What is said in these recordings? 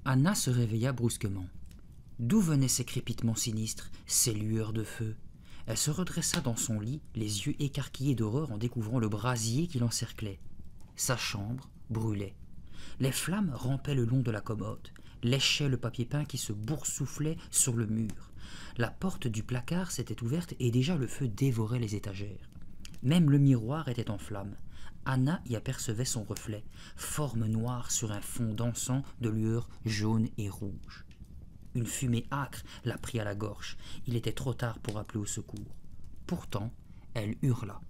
Anna se réveilla brusquement. D'où venaient ces crépitements sinistres, ces lueurs de feu? Elle se redressa dans son lit, les yeux écarquillés d'horreur en découvrant le brasier qui l'encerclait. Sa chambre brûlait. Les flammes rampaient le long de la commode, léchaient le papier peint qui se boursouflait sur le mur. La porte du placard s'était ouverte et déjà le feu dévorait les étagères. Même le miroir était en flammes. Anna y apercevait son reflet, forme noire sur un fond dansant de lueurs jaunes et rouges. Une fumée âcre la prit à la gorge. Il était trop tard pour appeler au secours. Pourtant, elle hurla.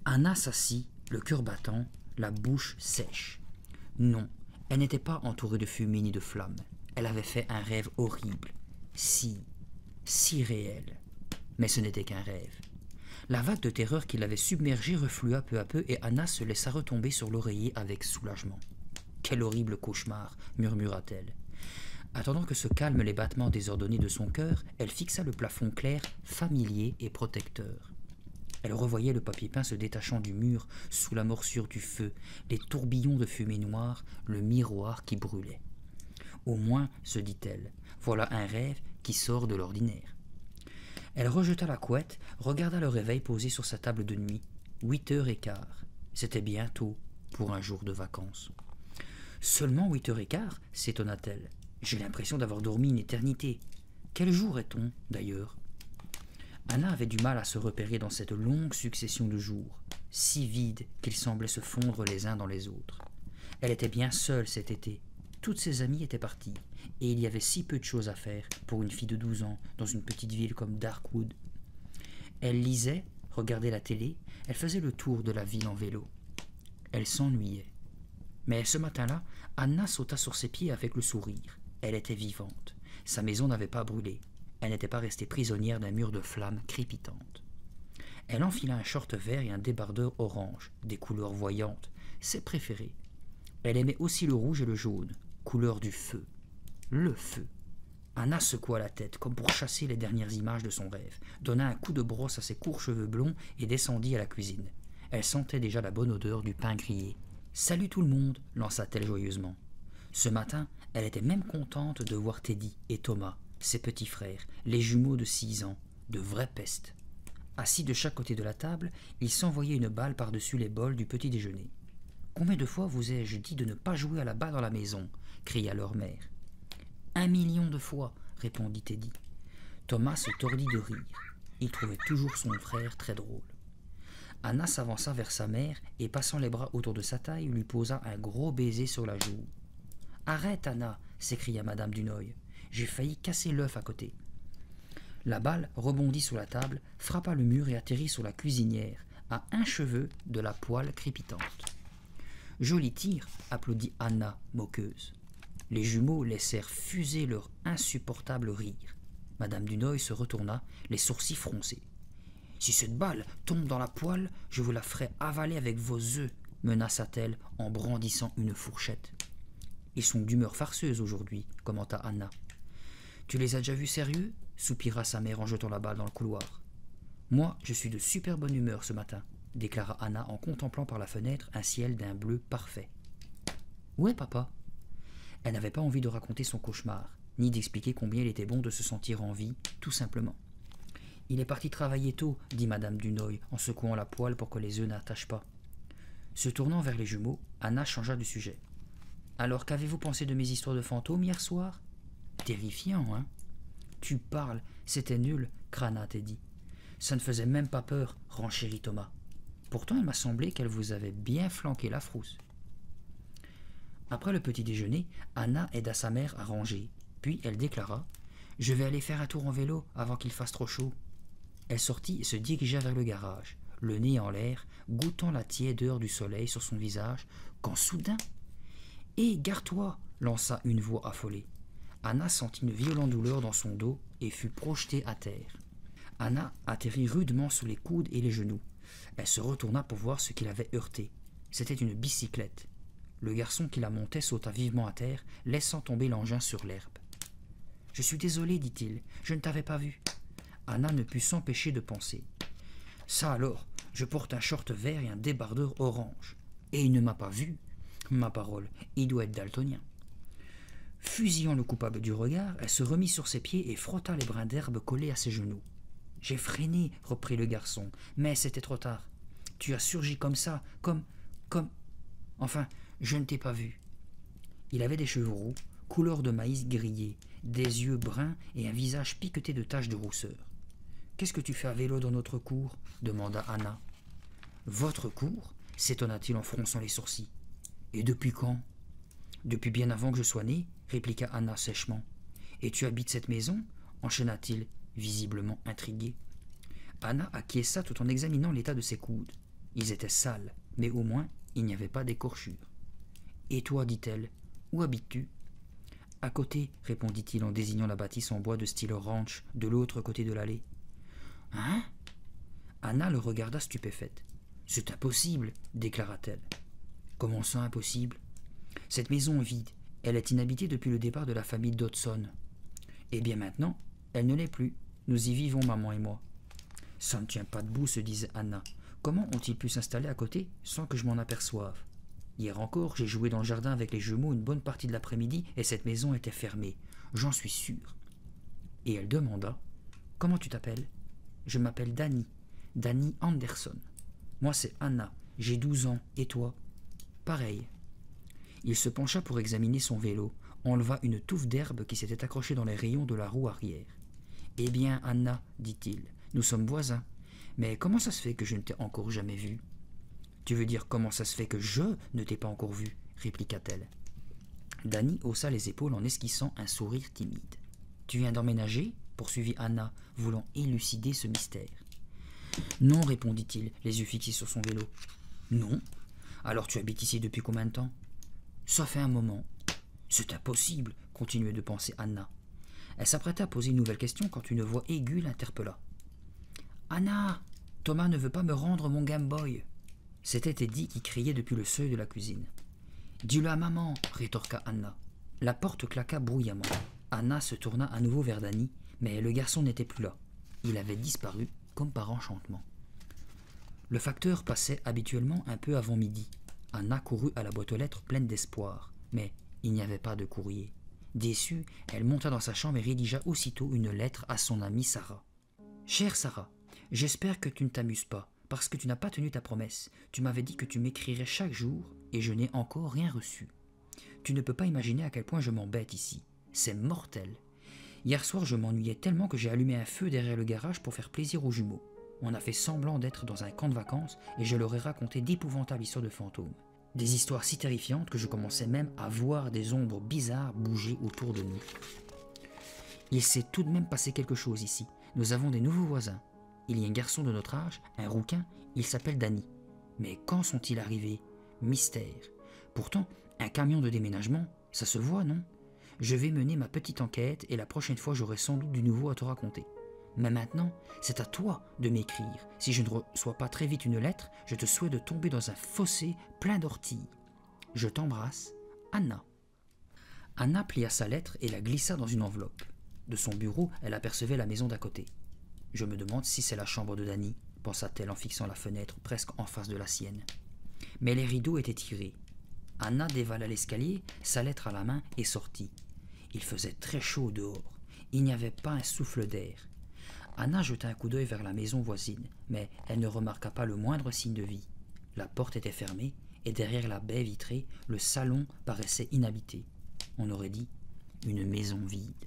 Anna s'assit, le cœur battant, la bouche sèche. Non, elle n'était pas entourée de fumée ni de flammes. Elle avait fait un rêve horrible, si réel. Mais ce n'était qu'un rêve. La vague de terreur qui l'avait submergée reflua peu à peu et Anna se laissa retomber sur l'oreiller avec soulagement. « Quel horrible cauchemar !» murmura-t-elle. Attendant que se calment les battements désordonnés de son cœur, elle fixa le plafond clair, familier et protecteur. Elle revoyait le papier peint se détachant du mur sous la morsure du feu, les tourbillons de fumée noire, le miroir qui brûlait. Au moins, se dit-elle, voilà un rêve qui sort de l'ordinaire. Elle rejeta la couette, regarda le réveil posé sur sa table de nuit. 8h15. C'était bien tôt pour un jour de vacances. Seulement 8h15, s'étonna-t-elle. J'ai l'impression d'avoir dormi une éternité. Quel jour est-on, d'ailleurs? Anna avait du mal à se repérer dans cette longue succession de jours, si vides qu'ils semblaient se fondre les uns dans les autres. Elle était bien seule cet été. Toutes ses amies étaient parties, et il y avait si peu de choses à faire pour une fille de 12 ans dans une petite ville comme Darkwood. Elle lisait, regardait la télé, elle faisait le tour de la ville en vélo. Elle s'ennuyait. Mais ce matin-là, Anna sauta sur ses pieds avec le sourire. Elle était vivante. Sa maison n'avait pas brûlé. Elle n'était pas restée prisonnière d'un mur de flammes crépitantes. Elle enfila un short vert et un débardeur orange, des couleurs voyantes, ses préférées. Elle aimait aussi le rouge et le jaune, couleur du feu. Le feu. Anna secoua la tête, comme pour chasser les dernières images de son rêve, donna un coup de brosse à ses courts cheveux blonds et descendit à la cuisine. Elle sentait déjà la bonne odeur du pain grillé. « Salut tout le monde !» lança-t-elle joyeusement. Ce matin, elle était même contente de voir Teddy et Thomas, ses petits frères, les jumeaux de 6 ans, de vraies pestes. Assis de chaque côté de la table, ils s'envoyaient une balle par-dessus les bols du petit déjeuner. « Combien de fois vous ai-je dit de ne pas jouer à la balle dans la maison ?» cria leur mère. « 1 million de fois, répondit Teddy. Thomas se tordit de rire. Il trouvait toujours son frère très drôle. Anna s'avança vers sa mère et, passant les bras autour de sa taille, lui posa un gros baiser sur la joue. « Arrête, Anna !» s'écria Madame Dunoy. « J'ai failli casser l'œuf à côté. » La balle rebondit sur la table, frappa le mur et atterrit sur la cuisinière, à un cheveu de la poêle crépitante. « Joli tir !» applaudit Anna, moqueuse. Les jumeaux laissèrent fuser leur insupportable rire. Madame Dunoy se retourna, les sourcils froncés. « Si cette balle tombe dans la poêle, je vous la ferai avaler avec vos œufs, menaça-t-elle en brandissant une fourchette. « Ils sont d'humeur farceuse aujourd'hui, commenta Anna. « Tu les as déjà vus sérieux ?» soupira sa mère en jetant la balle dans le couloir. « Moi, je suis de super bonne humeur ce matin, déclara Anna en contemplant par la fenêtre un ciel d'un bleu parfait. « Où est papa ?» Elle n'avait pas envie de raconter son cauchemar, ni d'expliquer combien il était bon de se sentir en vie, tout simplement. « Il est parti travailler tôt, dit Madame Dunoy en secouant la poêle pour que les œufs n'attachent pas. » Se tournant vers les jumeaux, Anna changea de sujet. « Alors qu'avez-vous pensé de mes histoires de fantômes hier soir ?»« Terrifiant, hein ?»« Tu parles, c'était nul, » crâna Teddy. « Ça ne faisait même pas peur, renchérit Thomas. Pourtant, il m'a semblé qu'elle vous avait bien flanqué la frousse. » Après le petit déjeuner, Anna aida sa mère à ranger, puis elle déclara « Je vais aller faire un tour en vélo avant qu'il fasse trop chaud. » Elle sortit et se dirigea vers le garage, le nez en l'air, goûtant la tiédeur du soleil sur son visage, quand soudain « Hé, gare-toi !» lança une voix affolée. Anna sentit une violente douleur dans son dos et fut projetée à terre. Anna atterrit rudement sous les coudes et les genoux. Elle se retourna pour voir ce qui l'avait heurté. C'était une bicyclette. Le garçon qui la montait sauta vivement à terre, laissant tomber l'engin sur l'herbe. « Je suis désolé, dit-il, je ne t'avais pas vu. » Anna ne put s'empêcher de penser. « Ça alors, je porte un short vert et un débardeur orange. Et il ne m'a pas vu. Ma parole, il doit être daltonien. » Fusillant le coupable du regard, elle se remit sur ses pieds et frotta les brins d'herbe collés à ses genoux. « J'ai freiné, reprit le garçon, mais c'était trop tard. Tu as surgi comme ça, comme... Enfin, je ne t'ai pas vu. » Il avait des cheveux roux, couleur de maïs grillé, des yeux bruns et un visage piqueté de taches de rousseur. « Qu'est-ce que tu fais à vélo dans notre cour » demanda Anna. « Votre cour » s'étonna-t-il en fronçant les sourcils. « Et depuis quand ?»« Depuis bien avant que je sois né, » répliqua Anna sèchement. « Et tu habites cette maison » enchaîna-t-il, visiblement intrigué. Anna acquiesça tout en examinant l'état de ses coudes. Ils étaient sales, mais au moins il n'y avait pas d'écorchure. « Et toi, dit-elle, où habites-tu » ? « À côté, répondit-il en désignant la bâtisse en bois de style ranch de l'autre côté de l'allée. « Hein » Anna le regarda stupéfaite. « C'est impossible, déclara-t-elle. « Comment ça, impossible ? Cette maison est vide. Elle est inhabitée depuis le départ de la famille Dodson. Eh bien maintenant, elle ne l'est plus. Nous y vivons, maman et moi. » « Ça ne tient pas debout, se disait Anna. Comment ont-ils pu s'installer à côté sans que je m'en aperçoive ? Hier encore, j'ai joué dans le jardin avec les jumeaux une bonne partie de l'après-midi et cette maison était fermée. J'en suis sûre. Et elle demanda « Comment tu t'appelles ?»« Je m'appelle Danny. Danny Anderson. Moi, c'est Anna. J'ai 12 ans. Et toi ?»« Pareil. » Il se pencha pour examiner son vélo, enleva une touffe d'herbe qui s'était accrochée dans les rayons de la roue arrière. « Eh bien, Anna, dit-il, nous sommes voisins. Mais comment ça se fait que je ne t'ai encore jamais vu ?»« Tu veux dire comment ça se fait que je ne t'ai pas encore vu ?» répliqua-t-elle. Danny haussa les épaules en esquissant un sourire timide. « Tu viens d'emménager ?» poursuivit Anna, voulant élucider ce mystère. « Non, répondit-il, les yeux fixés sur son vélo. « Non ? Alors tu habites ici depuis combien de temps ?»« Ça fait un moment. »« C'est impossible, » continuait de penser Anna. Elle s'apprêtait à poser une nouvelle question quand une voix aiguë l'interpella. « Anna, Thomas ne veut pas me rendre mon Game Boy. » C'était Eddie qui criait depuis le seuil de la cuisine. « Dis-le à maman, » rétorqua Anna. La porte claqua bruyamment. Anna se tourna à nouveau vers Danny, mais le garçon n'était plus là. Il avait disparu comme par enchantement. Le facteur passait habituellement un peu avant midi. Anna courut à la boîte aux lettres pleine d'espoir, mais il n'y avait pas de courrier. Déçue, elle monta dans sa chambre et rédigea aussitôt une lettre à son amie Sarah. « Chère Sarah, j'espère que tu ne t'amuses pas, parce que tu n'as pas tenu ta promesse. Tu m'avais dit que tu m'écrirais chaque jour, et je n'ai encore rien reçu. Tu ne peux pas imaginer à quel point je m'embête ici. C'est mortel. Hier soir, je m'ennuyais tellement que j'ai allumé un feu derrière le garage pour faire plaisir aux jumeaux. On a fait semblant d'être dans un camp de vacances, et je leur ai raconté d'épouvantables histoires de fantômes. Des histoires si terrifiantes que je commençais même à voir des ombres bizarres bouger autour de nous. Il s'est tout de même passé quelque chose ici. Nous avons des nouveaux voisins. Il y a un garçon de notre âge, un rouquin, il s'appelle Danny. Mais quand sont-ils arrivés? Mystère. Pourtant, un camion de déménagement, ça se voit, non? Je vais mener ma petite enquête et la prochaine fois j'aurai sans doute du nouveau à te raconter. Mais maintenant, c'est à toi de m'écrire. Si je ne reçois pas très vite une lettre, je te souhaite de tomber dans un fossé plein d'orties. Je t'embrasse, Anna. Anna plia sa lettre et la glissa dans une enveloppe. De son bureau, elle apercevait la maison d'à côté. Je me demande si c'est la chambre de Danny, pensa-t-elle en fixant la fenêtre presque en face de la sienne. Mais les rideaux étaient tirés. Anna dévala l'escalier, sa lettre à la main, et sortit. Il faisait très chaud dehors. Il n'y avait pas un souffle d'air. Anna jeta un coup d'œil vers la maison voisine, mais elle ne remarqua pas le moindre signe de vie. La porte était fermée, et derrière la baie vitrée, le salon paraissait inhabité. On aurait dit une maison vide.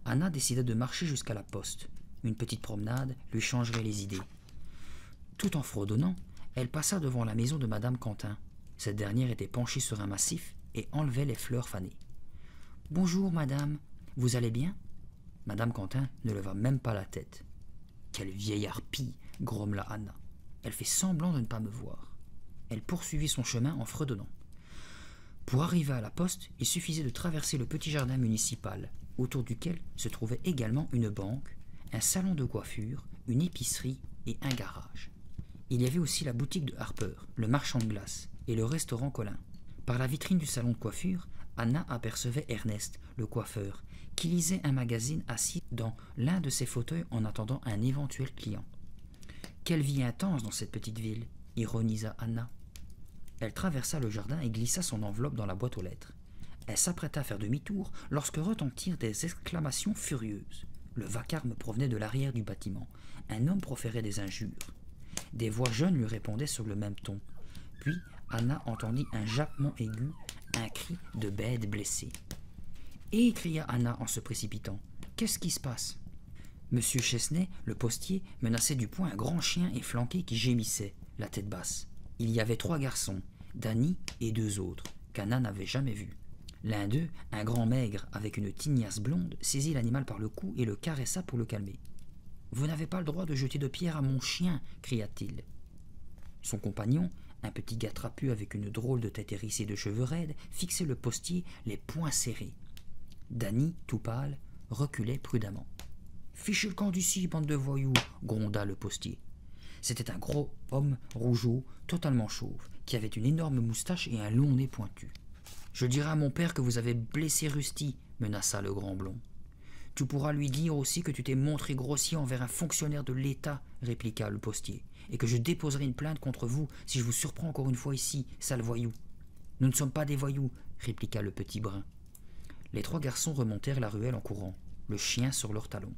Anna décida de marcher jusqu'à la poste. Une petite promenade lui changerait les idées. Tout en fredonnant, elle passa devant la maison de Madame Quentin. Cette dernière était penchée sur un massif et enlevait les fleurs fanées. « Bonjour, madame, vous allez bien ?» Madame Quentin ne leva même pas la tête. « Quelle vieille harpie !» grommela Anna. « Elle fait semblant de ne pas me voir. » Elle poursuivit son chemin en fredonnant. Pour arriver à la poste, il suffisait de traverser le petit jardin municipal, autour duquel se trouvait également une banque, un salon de coiffure, une épicerie et un garage. Il y avait aussi la boutique de Harper, le marchand de glace, et le restaurant Colin. Par la vitrine du salon de coiffure, Anna apercevait Ernest, le coiffeur, qui lisait un magazine assis dans l'un de ses fauteuils en attendant un éventuel client. « Quelle vie intense dans cette petite ville !» ironisa Anna. Elle traversa le jardin et glissa son enveloppe dans la boîte aux lettres. Elle s'apprêta à faire demi-tour lorsque retentirent des exclamations furieuses. Le vacarme provenait de l'arrière du bâtiment. Un homme proférait des injures. Des voix jeunes lui répondaient sur le même ton. Puis Anna entendit un jappement aigu, un cri de bête blessée. « Hé !» cria Anna en se précipitant. « Qu'est-ce qui se passe ?» Monsieur Chesney, le postier, menaçait du poing un grand chien efflanqué qui gémissait, la tête basse. Il y avait 3 garçons, Danny et 2 autres, qu'Anna n'avait jamais vus. L'un d'eux, un grand maigre avec une tignasse blonde, saisit l'animal par le cou et le caressa pour le calmer. « Vous n'avez pas le droit de jeter de pierre à mon chien !» cria-t-il. Son compagnon, un petit gars trapu avec une drôle de tête hérissée de cheveux raides, fixait le postier, les poings serrés. Danny, tout pâle, reculait prudemment. « Fichez le camp d'ici, bande de voyous !» gronda le postier. C'était un gros homme rougeau, totalement chauve, qui avait une énorme moustache et un long nez pointu. « Je dirai à mon père que vous avez blessé Rusty !» menaça le grand blond. « Tu pourras lui dire aussi que tu t'es montré grossier envers un fonctionnaire de l'État, répliqua le postier, et que je déposerai une plainte contre vous si je vous surprends encore une fois ici, sale voyou. »« Nous ne sommes pas des voyous, répliqua le petit brun. Les 3 garçons remontèrent la ruelle en courant, le chien sur leurs talons.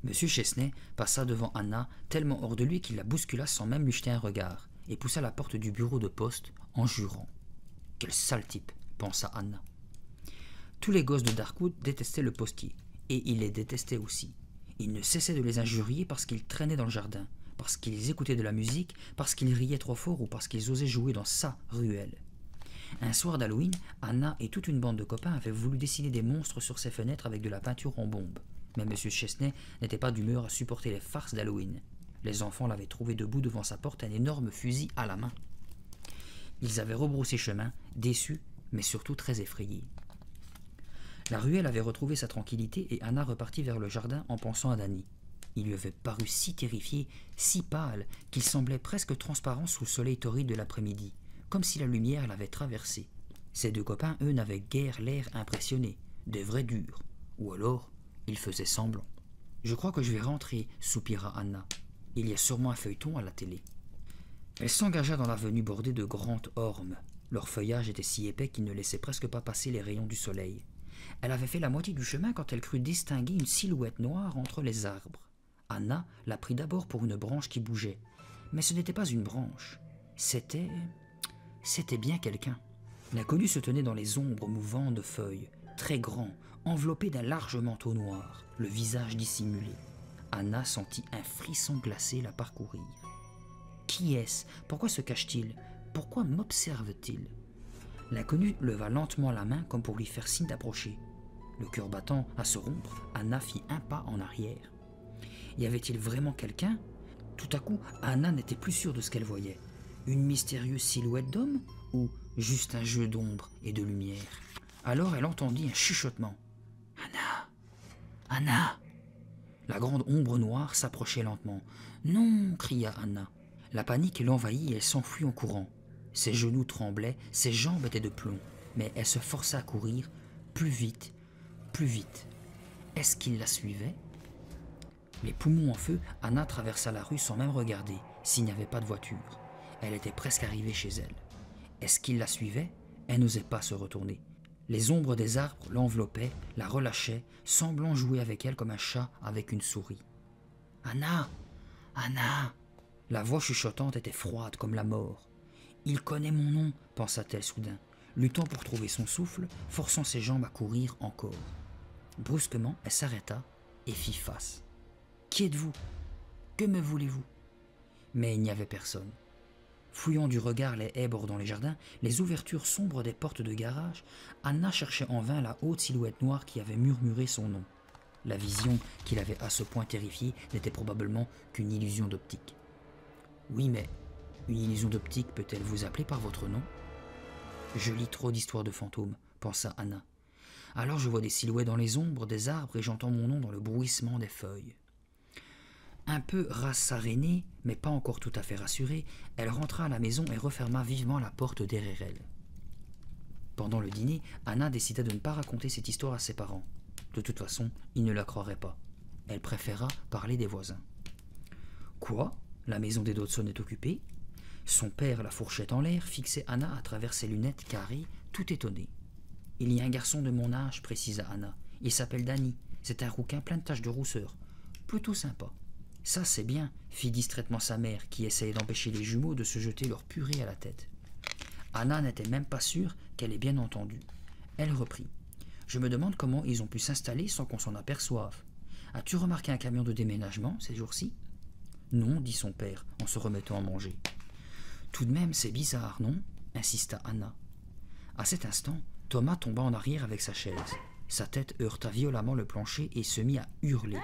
Monsieur Chesney passa devant Anna, tellement hors de lui qu'il la bouscula sans même lui jeter un regard, et poussa la porte du bureau de poste en jurant. « Quel sale type !» pensa Anna. Tous les gosses de Darkwood détestaient le postier, et il les détestait aussi. Il ne cessait de les injurier parce qu'ils traînaient dans le jardin, parce qu'ils écoutaient de la musique, parce qu'ils riaient trop fort ou parce qu'ils osaient jouer dans sa ruelle. Un soir d'Halloween, Anna et toute une bande de copains avaient voulu dessiner des monstres sur ses fenêtres avec de la peinture en bombe. Mais M. Chesney n'était pas d'humeur à supporter les farces d'Halloween. Les enfants l'avaient trouvé debout devant sa porte, un énorme fusil à la main. Ils avaient rebroussé chemin, déçus, mais surtout très effrayés. La ruelle avait retrouvé sa tranquillité et Anna repartit vers le jardin en pensant à Danny. Il lui avait paru si terrifié, si pâle, qu'il semblait presque transparent sous le soleil torride de l'après-midi, comme si la lumière l'avait traversé. Ses 2 copains, eux, n'avaient guère l'air impressionnés, des vrais durs, ou alors ils faisaient semblant. « Je crois que je vais rentrer, » soupira Anna. « Il y a sûrement un feuilleton à la télé. » Elle s'engagea dans l'avenue bordée de grandes ormes. Leur feuillage était si épais qu'il ne laissait presque pas passer les rayons du soleil. Elle avait fait la moitié du chemin quand elle crut distinguer une silhouette noire entre les arbres. Anna la prit d'abord pour une branche qui bougeait. Mais ce n'était pas une branche. C'était bien quelqu'un. L'inconnu se tenait dans les ombres mouvantes de feuilles, très grand, enveloppé d'un large manteau noir, le visage dissimulé. Anna sentit un frisson glacé la parcourir. Qui est-ce? Pourquoi se cache-t-il? Pourquoi m'observe-t-il? L'inconnu leva lentement la main comme pour lui faire signe d'approcher. Le cœur battant à se rompre, Anna fit un pas en arrière. Y avait-il vraiment quelqu'un? Tout à coup, Anna n'était plus sûre de ce qu'elle voyait. Une mystérieuse silhouette d'homme ou juste un jeu d'ombre et de lumière? Alors elle entendit un chuchotement. « Anna! Anna !» La grande ombre noire s'approchait lentement. « Non !» cria Anna. La panique l'envahit et elle s'enfuit en courant. Ses genoux tremblaient, ses jambes étaient de plomb, mais elle se força à courir, plus vite, plus vite. Est-ce qu'il la suivait? Les poumons en feu, Anna traversa la rue sans même regarder, s'il n'y avait pas de voiture. Elle était presque arrivée chez elle. Est-ce qu'il la suivait? Elle n'osait pas se retourner. Les ombres des arbres l'enveloppaient, la relâchaient, semblant jouer avec elle comme un chat avec une souris. « Anna! Anna !» La voix chuchotante était froide comme la mort. « Il connaît mon nom !» pensa-t-elle soudain, luttant pour trouver son souffle, forçant ses jambes à courir encore. Brusquement, elle s'arrêta et fit face. « Qui êtes-vous? Que me voulez-vous » Mais il n'y avait personne. Fouillant du regard les haies bordant les jardins, les ouvertures sombres des portes de garage, Anna cherchait en vain la haute silhouette noire qui avait murmuré son nom. La vision qui l'avait à ce point terrifiée n'était probablement qu'une illusion d'optique. Oui, mais une illusion d'optique peut-elle vous appeler par votre nom? Je lis trop d'histoires de fantômes, pensa Anna. Alors je vois des silhouettes dans les ombres des arbres et j'entends mon nom dans le bruissement des feuilles. Un peu rassarénée, mais pas encore tout à fait rassurée, elle rentra à la maison et referma vivement la porte derrière elle. Pendant le dîner, Anna décida de ne pas raconter cette histoire à ses parents. De toute façon, ils ne la croiraient pas. Elle préféra parler des voisins. Quoi? La maison des Dodson est occupée? Son père, la fourchette en l'air, fixait Anna à travers ses lunettes carrées, tout étonné. Il y a un garçon de mon âge, précisa Anna. Il s'appelle Danny. C'est un rouquin plein de taches de rousseur. Plutôt sympa. Ça, c'est bien, fit distraitement sa mère, qui essayait d'empêcher les jumeaux de se jeter leur purée à la tête. Anna n'était même pas sûre qu'elle ait bien entendu. Elle reprit. Je me demande comment ils ont pu s'installer sans qu'on s'en aperçoive. As-tu remarqué un camion de déménagement ces jours-ci ? Non, dit son père, en se remettant à manger. Tout de même, c'est bizarre, non ? Insista Anna. À cet instant, Thomas tomba en arrière avec sa chaise. Sa tête heurta violemment le plancher et se mit à hurler.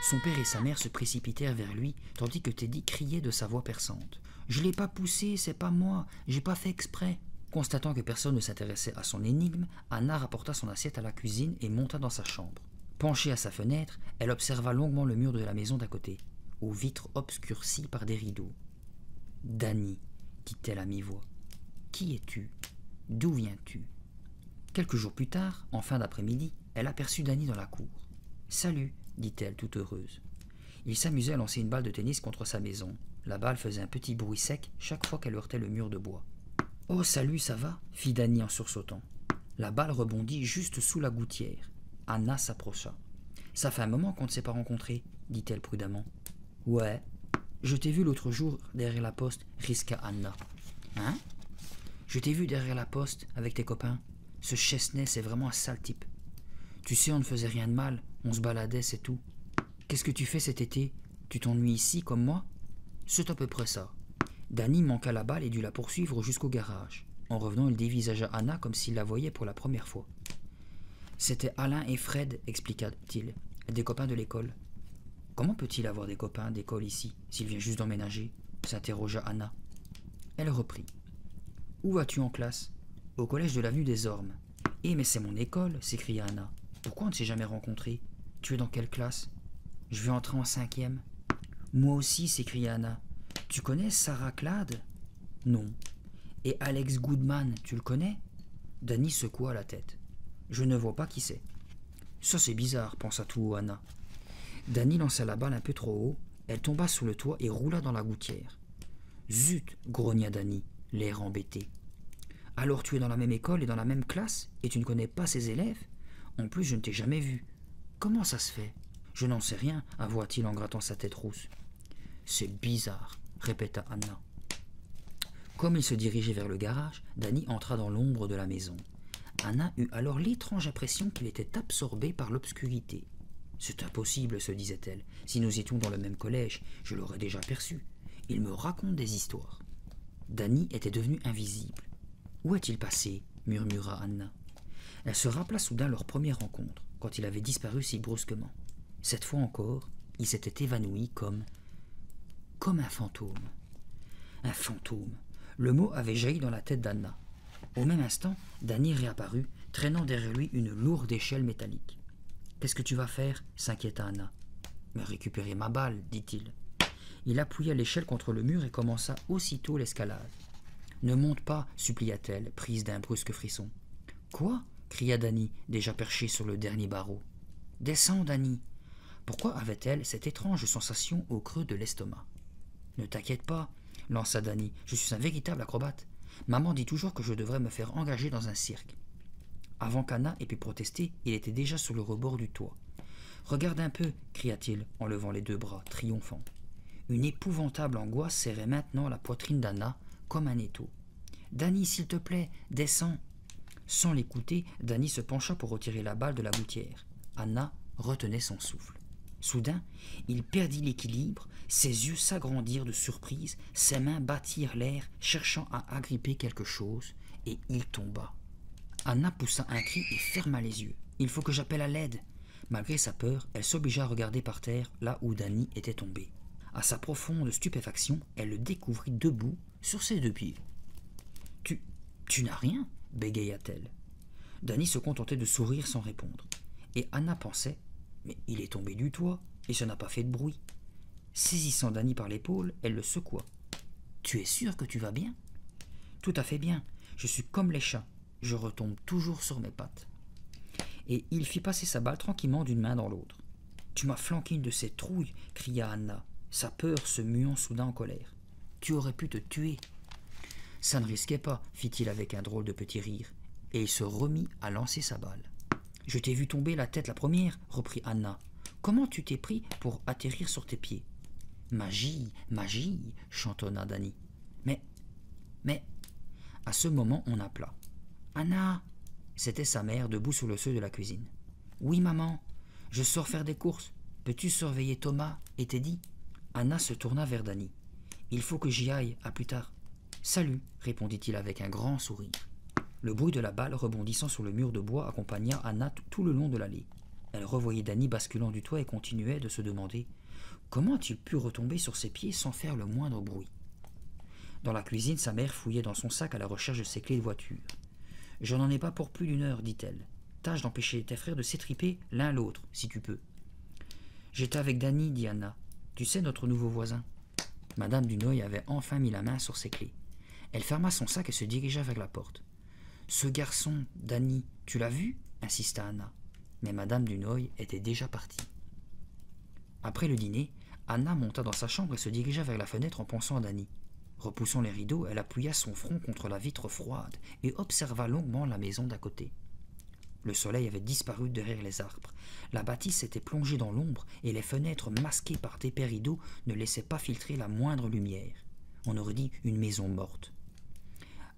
Son père et sa mère se précipitèrent vers lui, tandis que Teddy criait de sa voix perçante. « Je l'ai pas poussé, c'est pas moi, j'ai pas fait exprès !» Constatant que personne ne s'intéressait à son énigme, Anna rapporta son assiette à la cuisine et monta dans sa chambre. Penchée à sa fenêtre, elle observa longuement le mur de la maison d'à côté, aux vitres obscurcies par des rideaux. « Danny, dit-elle à mi-voix, qui es-tu ? D'où viens-tu » Quelques jours plus tard, en fin d'après-midi, elle aperçut Danny dans la cour. « Salut » dit-elle, toute heureuse. Il s'amusait à lancer une balle de tennis contre sa maison. La balle faisait un petit bruit sec chaque fois qu'elle heurtait le mur de bois. « Oh, salut, ça va ?» fit Danny en sursautant. La balle rebondit juste sous la gouttière. Anna s'approcha. « Ça fait un moment qu'on ne s'est pas rencontrés, dit-elle prudemment. « Ouais, je t'ai vu l'autre jour derrière la poste, risqua Anna. « Hein ? Je t'ai vu derrière la poste avec tes copains. Ce Chesney, c'est vraiment un sale type. Tu sais, on ne faisait rien de mal, on se baladait, c'est tout. Qu'est-ce que tu fais cet été ? Tu t'ennuies ici, comme moi ? C'est à peu près ça. » Danny manqua la balle et dut la poursuivre jusqu'au garage. En revenant, il dévisagea Anna comme s'il la voyait pour la première fois. « C'était Alain et Fred, expliqua-t-il, des copains de l'école. »« Comment peut-il avoir des copains d'école ici, s'il vient juste d'emménager ?» s'interrogea Anna. Elle reprit. « Où vas-tu en classe ? » ?»« Au collège de l'avenue des Ormes. »« Eh, mais c'est mon école !» s'écria Anna. « Pourquoi on ne s'est jamais rencontrés ? Tu es dans quelle classe ? » ?»« Je vais entrer en 5e. »« Moi aussi !» s'écria Anna. « Tu connais Sarah Clade ? » ?»« Non. »« Et Alex Goodman, tu le connais ?» Danny secoua la tête. « Je ne vois pas qui c'est. »« Ça c'est bizarre, pensa tout haut Anna. » Danny lança la balle un peu trop haut. Elle tomba sous le toit et roula dans la gouttière. « Zut !» grogna Danny, l'air embêté. « Alors tu es dans la même école et dans la même classe et tu ne connais pas ses élèves ? En plus, je ne t'ai jamais vu. Comment ça se fait ? » « Je n'en sais rien, avoua-t-il en grattant sa tête rousse. « C'est bizarre, » répéta Anna. Comme il se dirigeait vers le garage, Danny entra dans l'ombre de la maison. Anna eut alors l'étrange impression qu'il était absorbé par l'obscurité. « C'est impossible, se disait-elle. Si nous étions dans le même collège, je l'aurais déjà perçu. Il me raconte des histoires. » Danny était devenu invisible. « Où est-il passé ?» murmura Anna. Elle se rappela soudain leur première rencontre, quand il avait disparu si brusquement. Cette fois encore, il s'était évanoui comme un fantôme. Un fantôme. Le mot avait jailli dans la tête d'Anna. Au même instant, Danny réapparut, traînant derrière lui une lourde échelle métallique. « Qu'est-ce que tu vas faire ?» s'inquiéta Anna. « Me récupérer ma balle, dit-il. » Il appuya l'échelle contre le mur et commença aussitôt l'escalade. « Ne monte pas, supplia-t-elle, prise d'un brusque frisson. « Quoi ?» cria Danny, déjà perché sur le dernier barreau. « Descends, Danny !» Pourquoi avait-elle cette étrange sensation au creux de l'estomac ? « Ne t'inquiète pas, » lança Danny, « je suis un véritable acrobate. Maman dit toujours que je devrais me faire engager dans un cirque. » Avant qu'Anna ait pu protester, il était déjà sur le rebord du toit. « Regarde un peu » cria-t-il en levant les deux bras, triomphant. Une épouvantable angoisse serrait maintenant la poitrine d'Anna comme un étau. « Danny, s'il te plaît, descends !» Sans l'écouter, Danny se pencha pour retirer la balle de la gouttière. Anna retenait son souffle. Soudain, il perdit l'équilibre, ses yeux s'agrandirent de surprise, ses mains battirent l'air, cherchant à agripper quelque chose, et il tomba. Anna poussa un cri et ferma les yeux. « Il faut que j'appelle à l'aide !» Malgré sa peur, elle s'obligea à regarder par terre, là où Danny était tombé. À sa profonde stupéfaction, elle le découvrit debout, sur ses deux pieds. « Tu n'as rien ?» bégaya-t-elle. Danny se contentait de sourire sans répondre. Et Anna pensait: mais il est tombé du toit, et ça n'a pas fait de bruit. Saisissant Danny par l'épaule, elle le secoua. « Tu es sûr que tu vas bien ?»« Tout à fait bien. Je suis comme les chats. Je retombe toujours sur mes pattes. » Et il fit passer sa balle tranquillement d'une main dans l'autre. « Tu m'as flanqué une de ces trouilles !» cria Anna, sa peur se muant soudain en colère. « Tu aurais pu te tuer. » « Ça ne risquait pas, fit-il avec un drôle de petit rire. et il se remit à lancer sa balle. « Je t'ai vu tomber la tête la première, reprit Anna. Comment tu t'es pris pour atterrir sur tes pieds ?»« Magie, magie, chantonna Danny. Mais. À ce moment, on appela. Anna. C'était sa mère debout sur le seuil de la cuisine. Oui, maman, je sors faire des courses. Peux-tu surveiller Thomas et Teddy ? Anna se tourna vers Danny. Il faut que j'y aille, à plus tard. Salut, répondit-il avec un grand sourire. Le bruit de la balle rebondissant sur le mur de bois accompagna Anna tout le long de l'allée. Elle revoyait Danny basculant du toit et continuait de se demander comment a-t-il pu retomber sur ses pieds sans faire le moindre bruit. Dans la cuisine, sa mère fouillait dans son sac à la recherche de ses clés de voiture. « Je n'en ai pas pour plus d'1 heure, dit-elle. Tâche d'empêcher tes frères de s'étriper l'un l'autre, si tu peux. »« J'étais avec Danny, dit Anna. Tu sais, notre nouveau voisin. » Madame Dunoy avait enfin mis la main sur ses clés. Elle ferma son sac et se dirigea vers la porte. « Ce garçon, Danny, tu l'as vu ?» insista Anna. Mais Madame Dunoy était déjà partie. Après le dîner, Anna monta dans sa chambre et se dirigea vers la fenêtre en pensant à Danny. Repoussant les rideaux, elle appuya son front contre la vitre froide et observa longuement la maison d'à côté. Le soleil avait disparu derrière les arbres. La bâtisse était plongée dans l'ombre et les fenêtres masquées par d'épais rideaux ne laissaient pas filtrer la moindre lumière. On aurait dit une maison morte.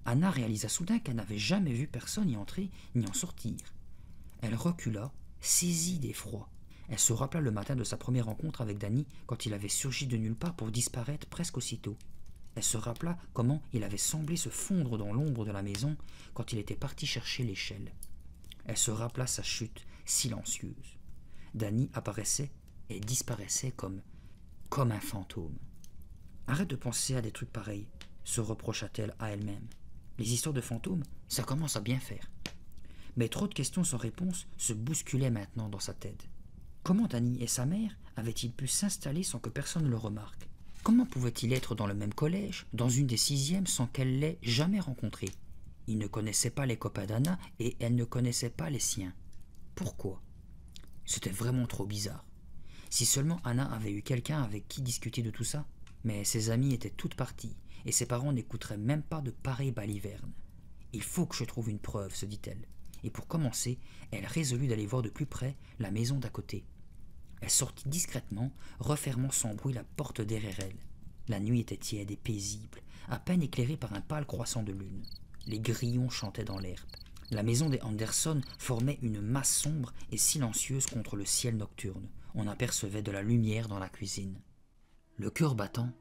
Anna réalisa soudain qu'elle n'avait jamais vu personne y entrer ni en sortir. Elle recula, saisie d'effroi. Elle se rappela le matin de sa première rencontre avec Danny quand il avait surgi de nulle part pour disparaître presque aussitôt. Elle se rappela comment il avait semblé se fondre dans l'ombre de la maison quand il était parti chercher l'échelle. Elle se rappela sa chute silencieuse. Danny apparaissait et disparaissait comme un fantôme. « Arrête de penser à des trucs pareils, » se reprocha-t-elle à elle-même. « Les histoires de fantômes, ça commence à bien faire. » Mais trop de questions sans réponse se bousculaient maintenant dans sa tête. Comment Danny et sa mère avaient-ils pu s'installer sans que personne ne le remarque? Comment pouvait-il être dans le même collège, dans une des 6e, sans qu'elle l'ait jamais rencontré? Il ne connaissait pas les copains d'Anna et elle ne connaissait pas les siens. Pourquoi? C'était vraiment trop bizarre. Si seulement Anna avait eu quelqu'un avec qui discuter de tout ça, mais ses amies étaient toutes parties et ses parents n'écouteraient même pas de pareilles balivernes. Il faut que je trouve une preuve, se dit-elle. Et pour commencer, elle résolut d'aller voir de plus près la maison d'à côté. Elle sortit discrètement, refermant sans bruit la porte derrière elle. La nuit était tiède et paisible, à peine éclairée par un pâle croissant de lune. Les grillons chantaient dans l'herbe. La maison des Anderson formait une masse sombre et silencieuse contre le ciel nocturne. On apercevait de la lumière dans la cuisine. Le cœur battant,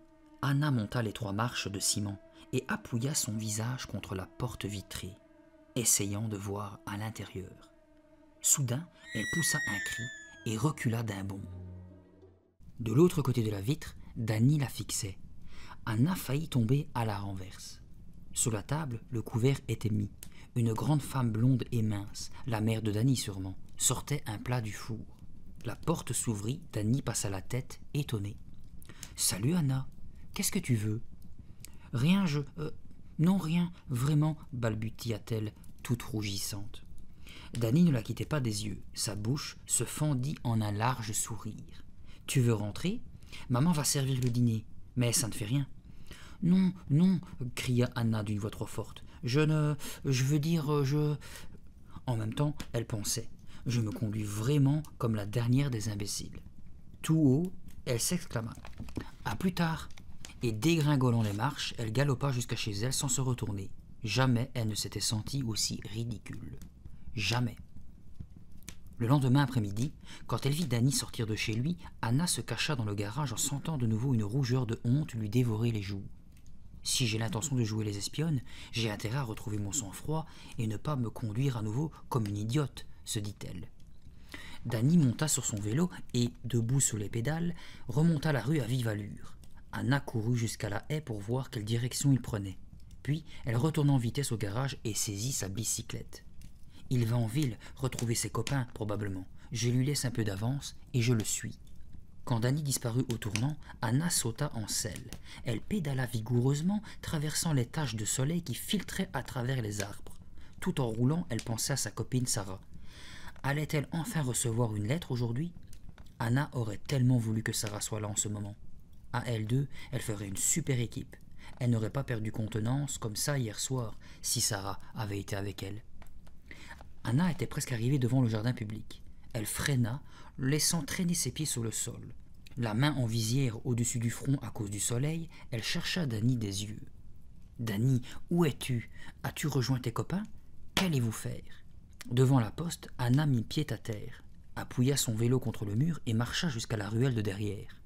Anna monta les 3 marches de ciment et appuya son visage contre la porte vitrée, essayant de voir à l'intérieur. Soudain, elle poussa un cri et recula d'un bond. De l'autre côté de la vitre, Danny la fixait. Anna faillit tomber à la renverse. Sur la table, le couvert était mis. Une grande femme blonde et mince, la mère de Danny sûrement, sortait un plat du four. La porte s'ouvrit, Danny passa la tête, étonnée. « Salut Anna, qu'est-ce que tu veux ?»« Rien, non rien, vraiment, balbutia-t-elle, toute rougissante. Danny ne la quittait pas des yeux, sa bouche se fendit en un large sourire. « Tu veux rentrer ? Maman va servir le dîner, mais ça ne fait rien. »« Non, non, » cria Anna d'une voix trop forte. « Je veux dire, En même temps, elle pensait. « Je me conduis vraiment comme la dernière des imbéciles. » Tout haut, elle s'exclama. « À plus tard !» Et dégringolant les marches, elle galopa jusqu'à chez elle sans se retourner. Jamais elle ne s'était sentie aussi ridicule. Jamais. Le lendemain après-midi, quand elle vit Danny sortir de chez lui, Anna se cacha dans le garage en sentant de nouveau une rougeur de honte lui dévorer les joues. Si j'ai l'intention de jouer les espionnes, j'ai intérêt à retrouver mon sang-froid et ne pas me conduire à nouveau comme une idiote, se dit-elle. Danny monta sur son vélo et, debout sur les pédales, remonta la rue à vive allure. Anna courut jusqu'à la haie pour voir quelle direction il prenait. Puis, elle retourna en vitesse au garage et saisit sa bicyclette. Il va en ville retrouver ses copains, probablement. Je lui laisse un peu d'avance et je le suis. Quand Danny disparut au tournant, Anna sauta en selle. Elle pédala vigoureusement, traversant les taches de soleil qui filtraient à travers les arbres. Tout en roulant, elle pensait à sa copine Sarah. Allait-elle enfin recevoir une lettre aujourd'hui? Anna aurait tellement voulu que Sarah soit là en ce moment. À elles deux, elle ferait une super équipe. Elle n'aurait pas perdu contenance comme ça hier soir si Sarah avait été avec elle. Anna était presque arrivée devant le jardin public. Elle freina, laissant traîner ses pieds sur le sol. La main en visière au-dessus du front à cause du soleil, elle chercha Danny des yeux. « Danny, où es-tu? As-tu rejoint tes copains? Qu'allez-vous faire ?» Devant la poste, Anna mit pied à terre, appuya son vélo contre le mur et marcha jusqu'à la ruelle de derrière.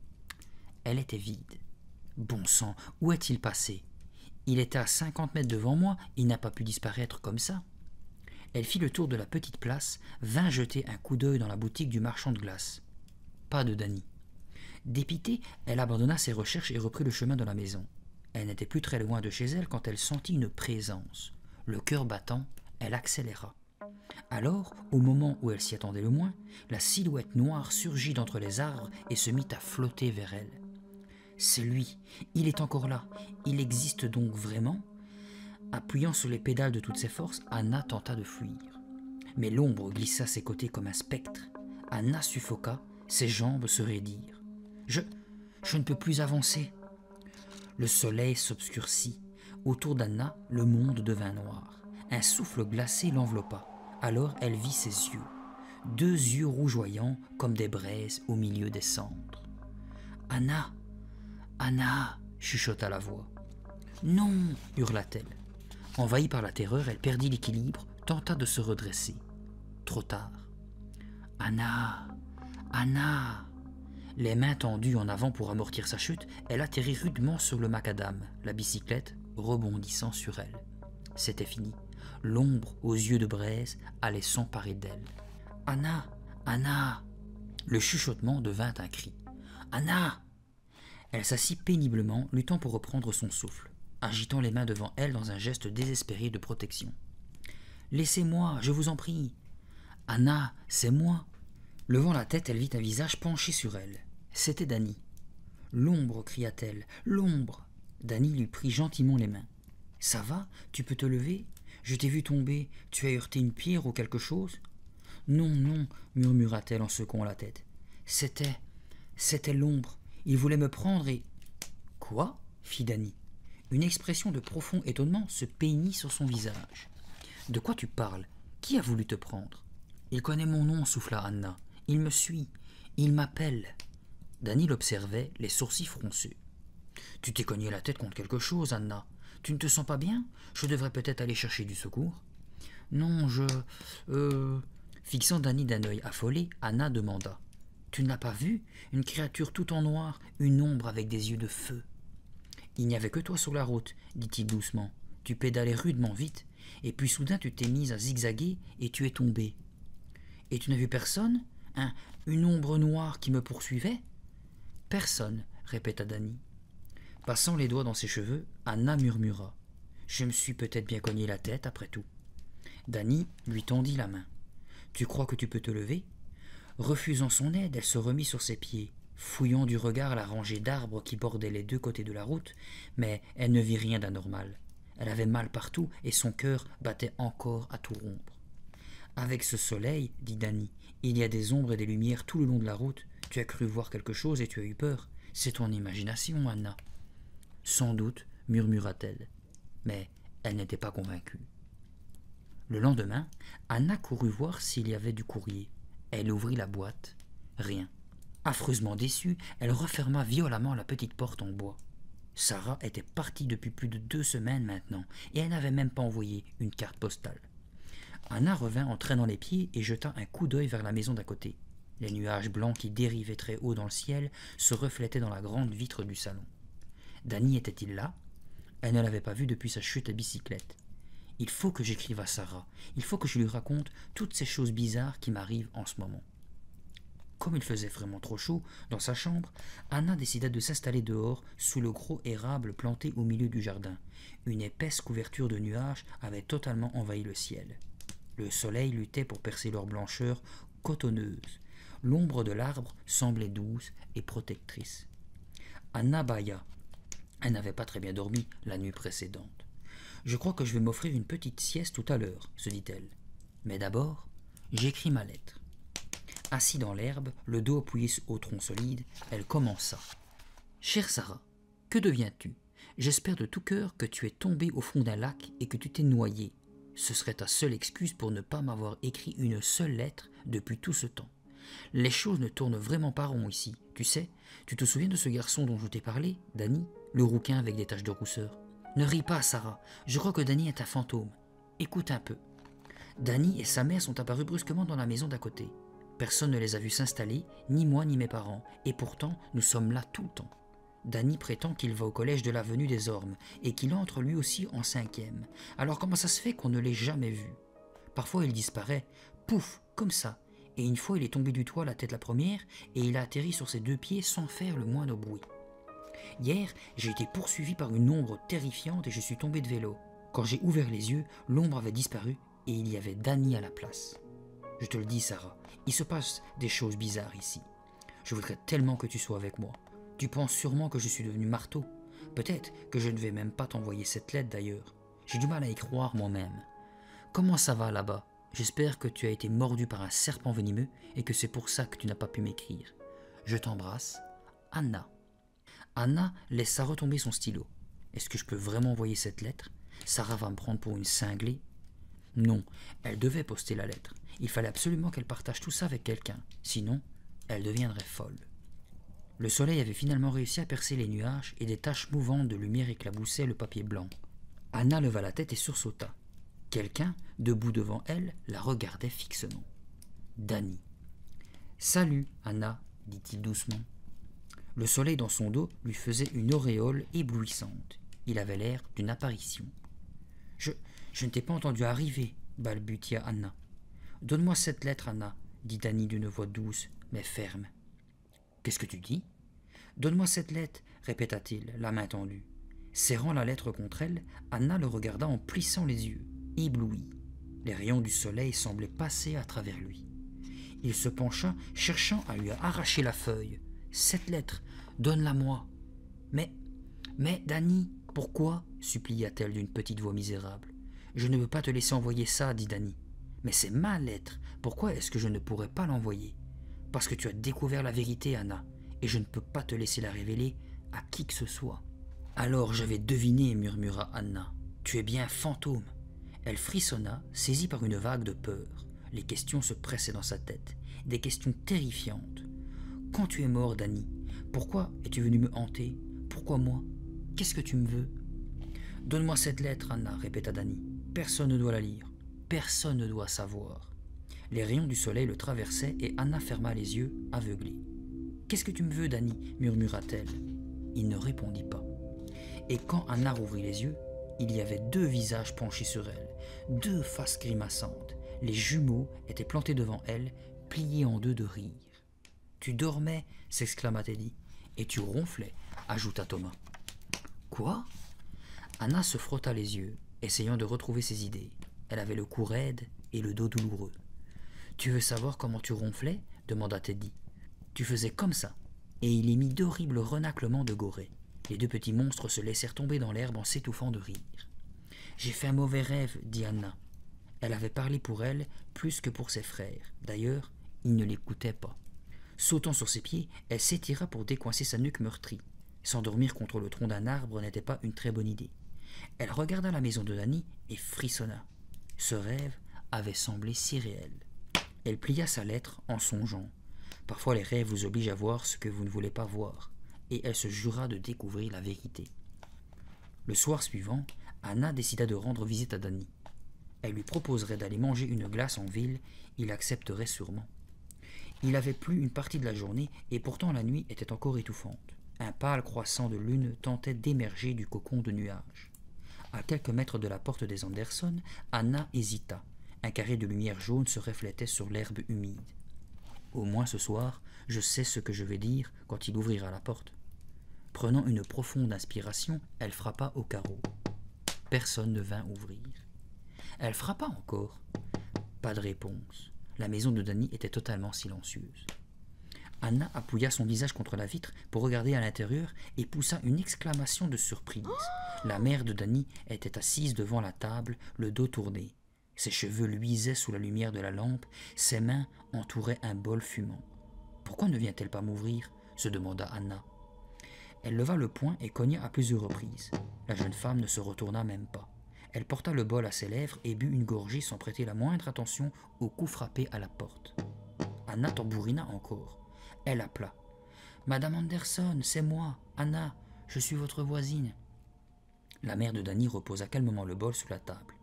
Elle était vide. Bon sang, où est-il passé? Il était à 50 mètres devant moi, il n'a pas pu disparaître comme ça. Elle fit le tour de la petite place, vint jeter un coup d'œil dans la boutique du marchand de glace. Pas de Danny. Dépitée, elle abandonna ses recherches et reprit le chemin de la maison. Elle n'était plus très loin de chez elle quand elle sentit une présence. Le cœur battant, elle accéléra. Alors, au moment où elle s'y attendait le moins, la silhouette noire surgit d'entre les arbres et se mit à flotter vers elle. C'est lui, il est encore là, il existe donc vraiment? Appuyant sur les pédales de toutes ses forces, Anna tenta de fuir. Mais l'ombre glissa à ses côtés comme un spectre. Anna suffoqua, ses jambes se raidirent. Je ne peux plus avancer. Le soleil s'obscurcit. Autour d'Anna, le monde devint noir. Un souffle glacé l'enveloppa. Alors elle vit ses yeux. 2 yeux rougeoyants comme des braises au milieu des cendres. « Anna, Anna !» chuchota la voix. « Non !» hurla-t-elle. Envahie par la terreur, elle perdit l'équilibre, tenta de se redresser. Trop tard. « Anna, Anna !» Les mains tendues en avant pour amortir sa chute, elle atterrit rudement sur le macadam, la bicyclette rebondissant sur elle. C'était fini. L'ombre aux yeux de braise allait s'emparer d'elle. « Anna, Anna !» Le chuchotement devint un cri. « Anna !» Elle s'assit péniblement, luttant pour reprendre son souffle, agitant les mains devant elle dans un geste désespéré de protection. « Laissez-moi, je vous en prie. »« Anna, c'est moi !» Levant la tête, elle vit un visage penché sur elle. C'était Danny. « L'ombre !» cria-t-elle. « L'ombre !» Danny lui prit gentiment les mains. « Ça va? Tu peux te lever? Je t'ai vu tomber. Tu as heurté une pierre ou quelque chose? »« Non, non, » murmura-t-elle en secouant la tête. « C'était l'ombre. Il voulait me prendre et... »« Quoi ?» fit Danny. Une expression de profond étonnement se peignit sur son visage. « De quoi tu parles? Qui a voulu te prendre ?»« Il connaît mon nom, » souffla Anna. « Il me suit. Il m'appelle. » Danny l'observait, les sourcils froncés. « Tu t'es cogné la tête contre quelque chose, Anna. Tu ne te sens pas bien? Je devrais peut-être aller chercher du secours. »« Non, Fixant Danny d'un œil affolé, Anna demanda. « Tu ne l'as pas vu? Une créature tout en noir, une ombre avec des yeux de feu. »« Il n'y avait que toi sur la route, dit-il doucement. Tu pédalais rudement vite, et puis soudain tu t'es mise à zigzaguer et tu es tombée. Et tu n'as vu personne? Une ombre noire qui me poursuivait? »« Personne, répéta Danny. Passant les doigts dans ses cheveux, Anna murmura. « Je me suis peut-être bien cogné la tête, après tout. » Danny lui tendit la main. « Tu crois que tu peux te lever ?» Refusant son aide, elle se remit sur ses pieds, fouillant du regard la rangée d'arbres qui bordaient les 2 côtés de la route, mais elle ne vit rien d'anormal. Elle avait mal partout et son cœur battait encore à tout rompre. « Avec ce soleil, dit Danny, il y a des ombres et des lumières tout le long de la route. Tu as cru voir quelque chose et tu as eu peur. C'est ton imagination, Anna. » Sans doute, murmura-t-elle, mais elle n'était pas convaincue. Le lendemain, Anna courut voir s'il y avait du courrier. Elle ouvrit la boîte. Rien. Affreusement déçue, elle referma violemment la petite porte en bois. Sarah était partie depuis plus de 2 semaines maintenant, et elle n'avait même pas envoyé une carte postale. Anna revint en traînant les pieds et jeta un coup d'œil vers la maison d'à côté. Les nuages blancs qui dérivaient très haut dans le ciel se reflétaient dans la grande vitre du salon. Danny était-il là? Elle ne l'avait pas vu depuis sa chute à bicyclette. Il faut que j'écrive à Sarah. Il faut que je lui raconte toutes ces choses bizarres qui m'arrivent en ce moment. Comme il faisait vraiment trop chaud dans sa chambre, Anna décida de s'installer dehors sous le gros érable planté au milieu du jardin. Une épaisse couverture de nuages avait totalement envahi le ciel. Le soleil luttait pour percer leur blancheur cotonneuse. L'ombre de l'arbre semblait douce et protectrice. Anna bâilla. Elle n'avait pas très bien dormi la nuit précédente. « Je crois que je vais m'offrir une petite sieste tout à l'heure, » se dit-elle. « Mais d'abord, j'écris ma lettre. » Assis dans l'herbe, le dos appuyé au tronc solide, elle commença. « Chère Sarah, que deviens-tu? J'espère de tout cœur que tu es tombée au fond d'un lac et que tu t'es noyée. Ce serait ta seule excuse pour ne pas m'avoir écrit une seule lettre depuis tout ce temps. Les choses ne tournent vraiment pas rond ici. Tu sais, tu te souviens de ce garçon dont je t'ai parlé, Danny, le rouquin avec des taches de rousseur? Ne ris pas, Sarah. Je crois que Danny est un fantôme. Écoute un peu. Danny et sa mère sont apparus brusquement dans la maison d'à côté. Personne ne les a vus s'installer, ni moi ni mes parents, et pourtant nous sommes là tout le temps. Danny prétend qu'il va au collège de l'avenue des Ormes et qu'il entre lui aussi en 5e. Alors comment ça se fait qu'on ne l'ait jamais vu? Parfois il disparaît, pouf, comme ça, et une fois il est tombé du toit la tête la première et il a atterri sur ses 2 pieds sans faire le moindre bruit. Hier, j'ai été poursuivi par une ombre terrifiante et je suis tombé de vélo. Quand j'ai ouvert les yeux, l'ombre avait disparu et il y avait Danny à la place. Je te le dis, Sarah, il se passe des choses bizarres ici. Je voudrais tellement que tu sois avec moi. Tu penses sûrement que je suis devenu marteau. Peut-être que je ne vais même pas t'envoyer cette lettre d'ailleurs. J'ai du mal à y croire moi-même. Comment ça va là-bas? J'espère que tu as été mordu par un serpent venimeux et que c'est pour ça que tu n'as pas pu m'écrire. Je t'embrasse, Anna. Anna laissa retomber son stylo. Est-ce que je peux vraiment envoyer cette lettre? Sarah va me prendre pour une cinglée. Non, elle devait poster la lettre. Il fallait absolument qu'elle partage tout ça avec quelqu'un. Sinon, elle deviendrait folle. Le soleil avait finalement réussi à percer les nuages et des taches mouvantes de lumière éclaboussaient le papier blanc. Anna leva la tête et sursauta. Quelqu'un, debout devant elle, la regardait fixement. Danny. « Salut, Anna, dit-il doucement. Le soleil dans son dos lui faisait une auréole éblouissante. Il avait l'air d'une apparition. « Je ne t'ai pas entendu arriver, balbutia Anna. « Donne-moi cette lettre, Anna, dit Danny d'une voix douce, mais ferme. « Qu'est-ce que tu dis? Donne-moi cette lettre, répéta-t-il, la main tendue. Serrant la lettre contre elle, Anna le regarda en plissant les yeux, éblouie. Les rayons du soleil semblaient passer à travers lui. Il se pencha, cherchant à lui arracher la feuille. Cette lettre, donne-la-moi. Mais, Danny, pourquoi? Supplia-t-elle d'une petite voix misérable. Je ne veux pas te laisser envoyer ça, dit Danny. Mais c'est ma lettre. Pourquoi est-ce que je ne pourrais pas l'envoyer? Parce que tu as découvert la vérité, Anna, et je ne peux pas te laisser la révéler à qui que ce soit. Alors j'avais deviné, murmura Anna. Tu es bien un fantôme. Elle frissonna, saisie par une vague de peur. Les questions se pressaient dans sa tête, des questions terrifiantes. Quand tu es mort, Danny, pourquoi es-tu venu me hanter? Pourquoi moi? Qu'est-ce que tu me veux? Donne-moi cette lettre, Anna, répéta Danny. Personne ne doit la lire. Personne ne doit savoir. Les rayons du soleil le traversaient et Anna ferma les yeux, aveuglée. « Qu'est-ce que tu me veux, Danny » murmura-t-elle. Il ne répondit pas. Et quand Anna rouvrit les yeux, il y avait 2 visages penchés sur elle, 2 faces grimaçantes. Les jumeaux étaient plantés devant elle, pliés en 2 de rire. « Tu dormais » s'exclama Teddy. « Et tu ronflais » ajouta Thomas. « Quoi » Anna se frotta les yeux, essayant de retrouver ses idées. Elle avait le cou raide et le dos douloureux. « Tu veux savoir comment tu ronflais » demanda Teddy. « Tu faisais comme ça. » Et il émit d'horribles renaclements de gorée. Les 2 petits monstres se laissèrent tomber dans l'herbe en s'étouffant de rire. « J'ai fait un mauvais rêve, dit Anna. Elle avait parlé pour elle plus que pour ses frères. D'ailleurs, ils ne l'écoutaient pas. Sautant sur ses pieds, elle s'étira pour décoincer sa nuque meurtrie. S'endormir contre le tronc d'un arbre n'était pas une très bonne idée. Elle regarda la maison de Danny et frissonna. Ce rêve avait semblé si réel. Elle plia sa lettre en songeant. Parfois les rêves vous obligent à voir ce que vous ne voulez pas voir, et elle se jura de découvrir la vérité. Le soir suivant, Anna décida de rendre visite à Danny. Elle lui proposerait d'aller manger une glace en ville, il accepterait sûrement. Il avait plu une partie de la journée, et pourtant la nuit était encore étouffante. Un pâle croissant de lune tentait d'émerger du cocon de nuages. À quelques mètres de la porte des Anderson, Anna hésita. Un carré de lumière jaune se reflétait sur l'herbe humide. Au moins ce soir, je sais ce que je vais dire quand il ouvrira la porte. Prenant une profonde inspiration, elle frappa au carreau. Personne ne vint ouvrir. Elle frappa encore. Pas de réponse. La maison de Danny était totalement silencieuse. Anna appuya son visage contre la vitre pour regarder à l'intérieur et poussa une exclamation de surprise. La mère de Danny était assise devant la table, le dos tourné. Ses cheveux luisaient sous la lumière de la lampe, ses mains entouraient un bol fumant. « Pourquoi ne vient-elle pas m'ouvrir » se demanda Anna. Elle leva le poing et cogna à plusieurs reprises. La jeune femme ne se retourna même pas. Elle porta le bol à ses lèvres et but une gorgée sans prêter la moindre attention au coup frappé à la porte. Anna tambourina encore. Elle appela. « Madame Anderson, c'est moi, Anna, je suis votre voisine. » La mère de Danny reposa calmement le bol sous la table.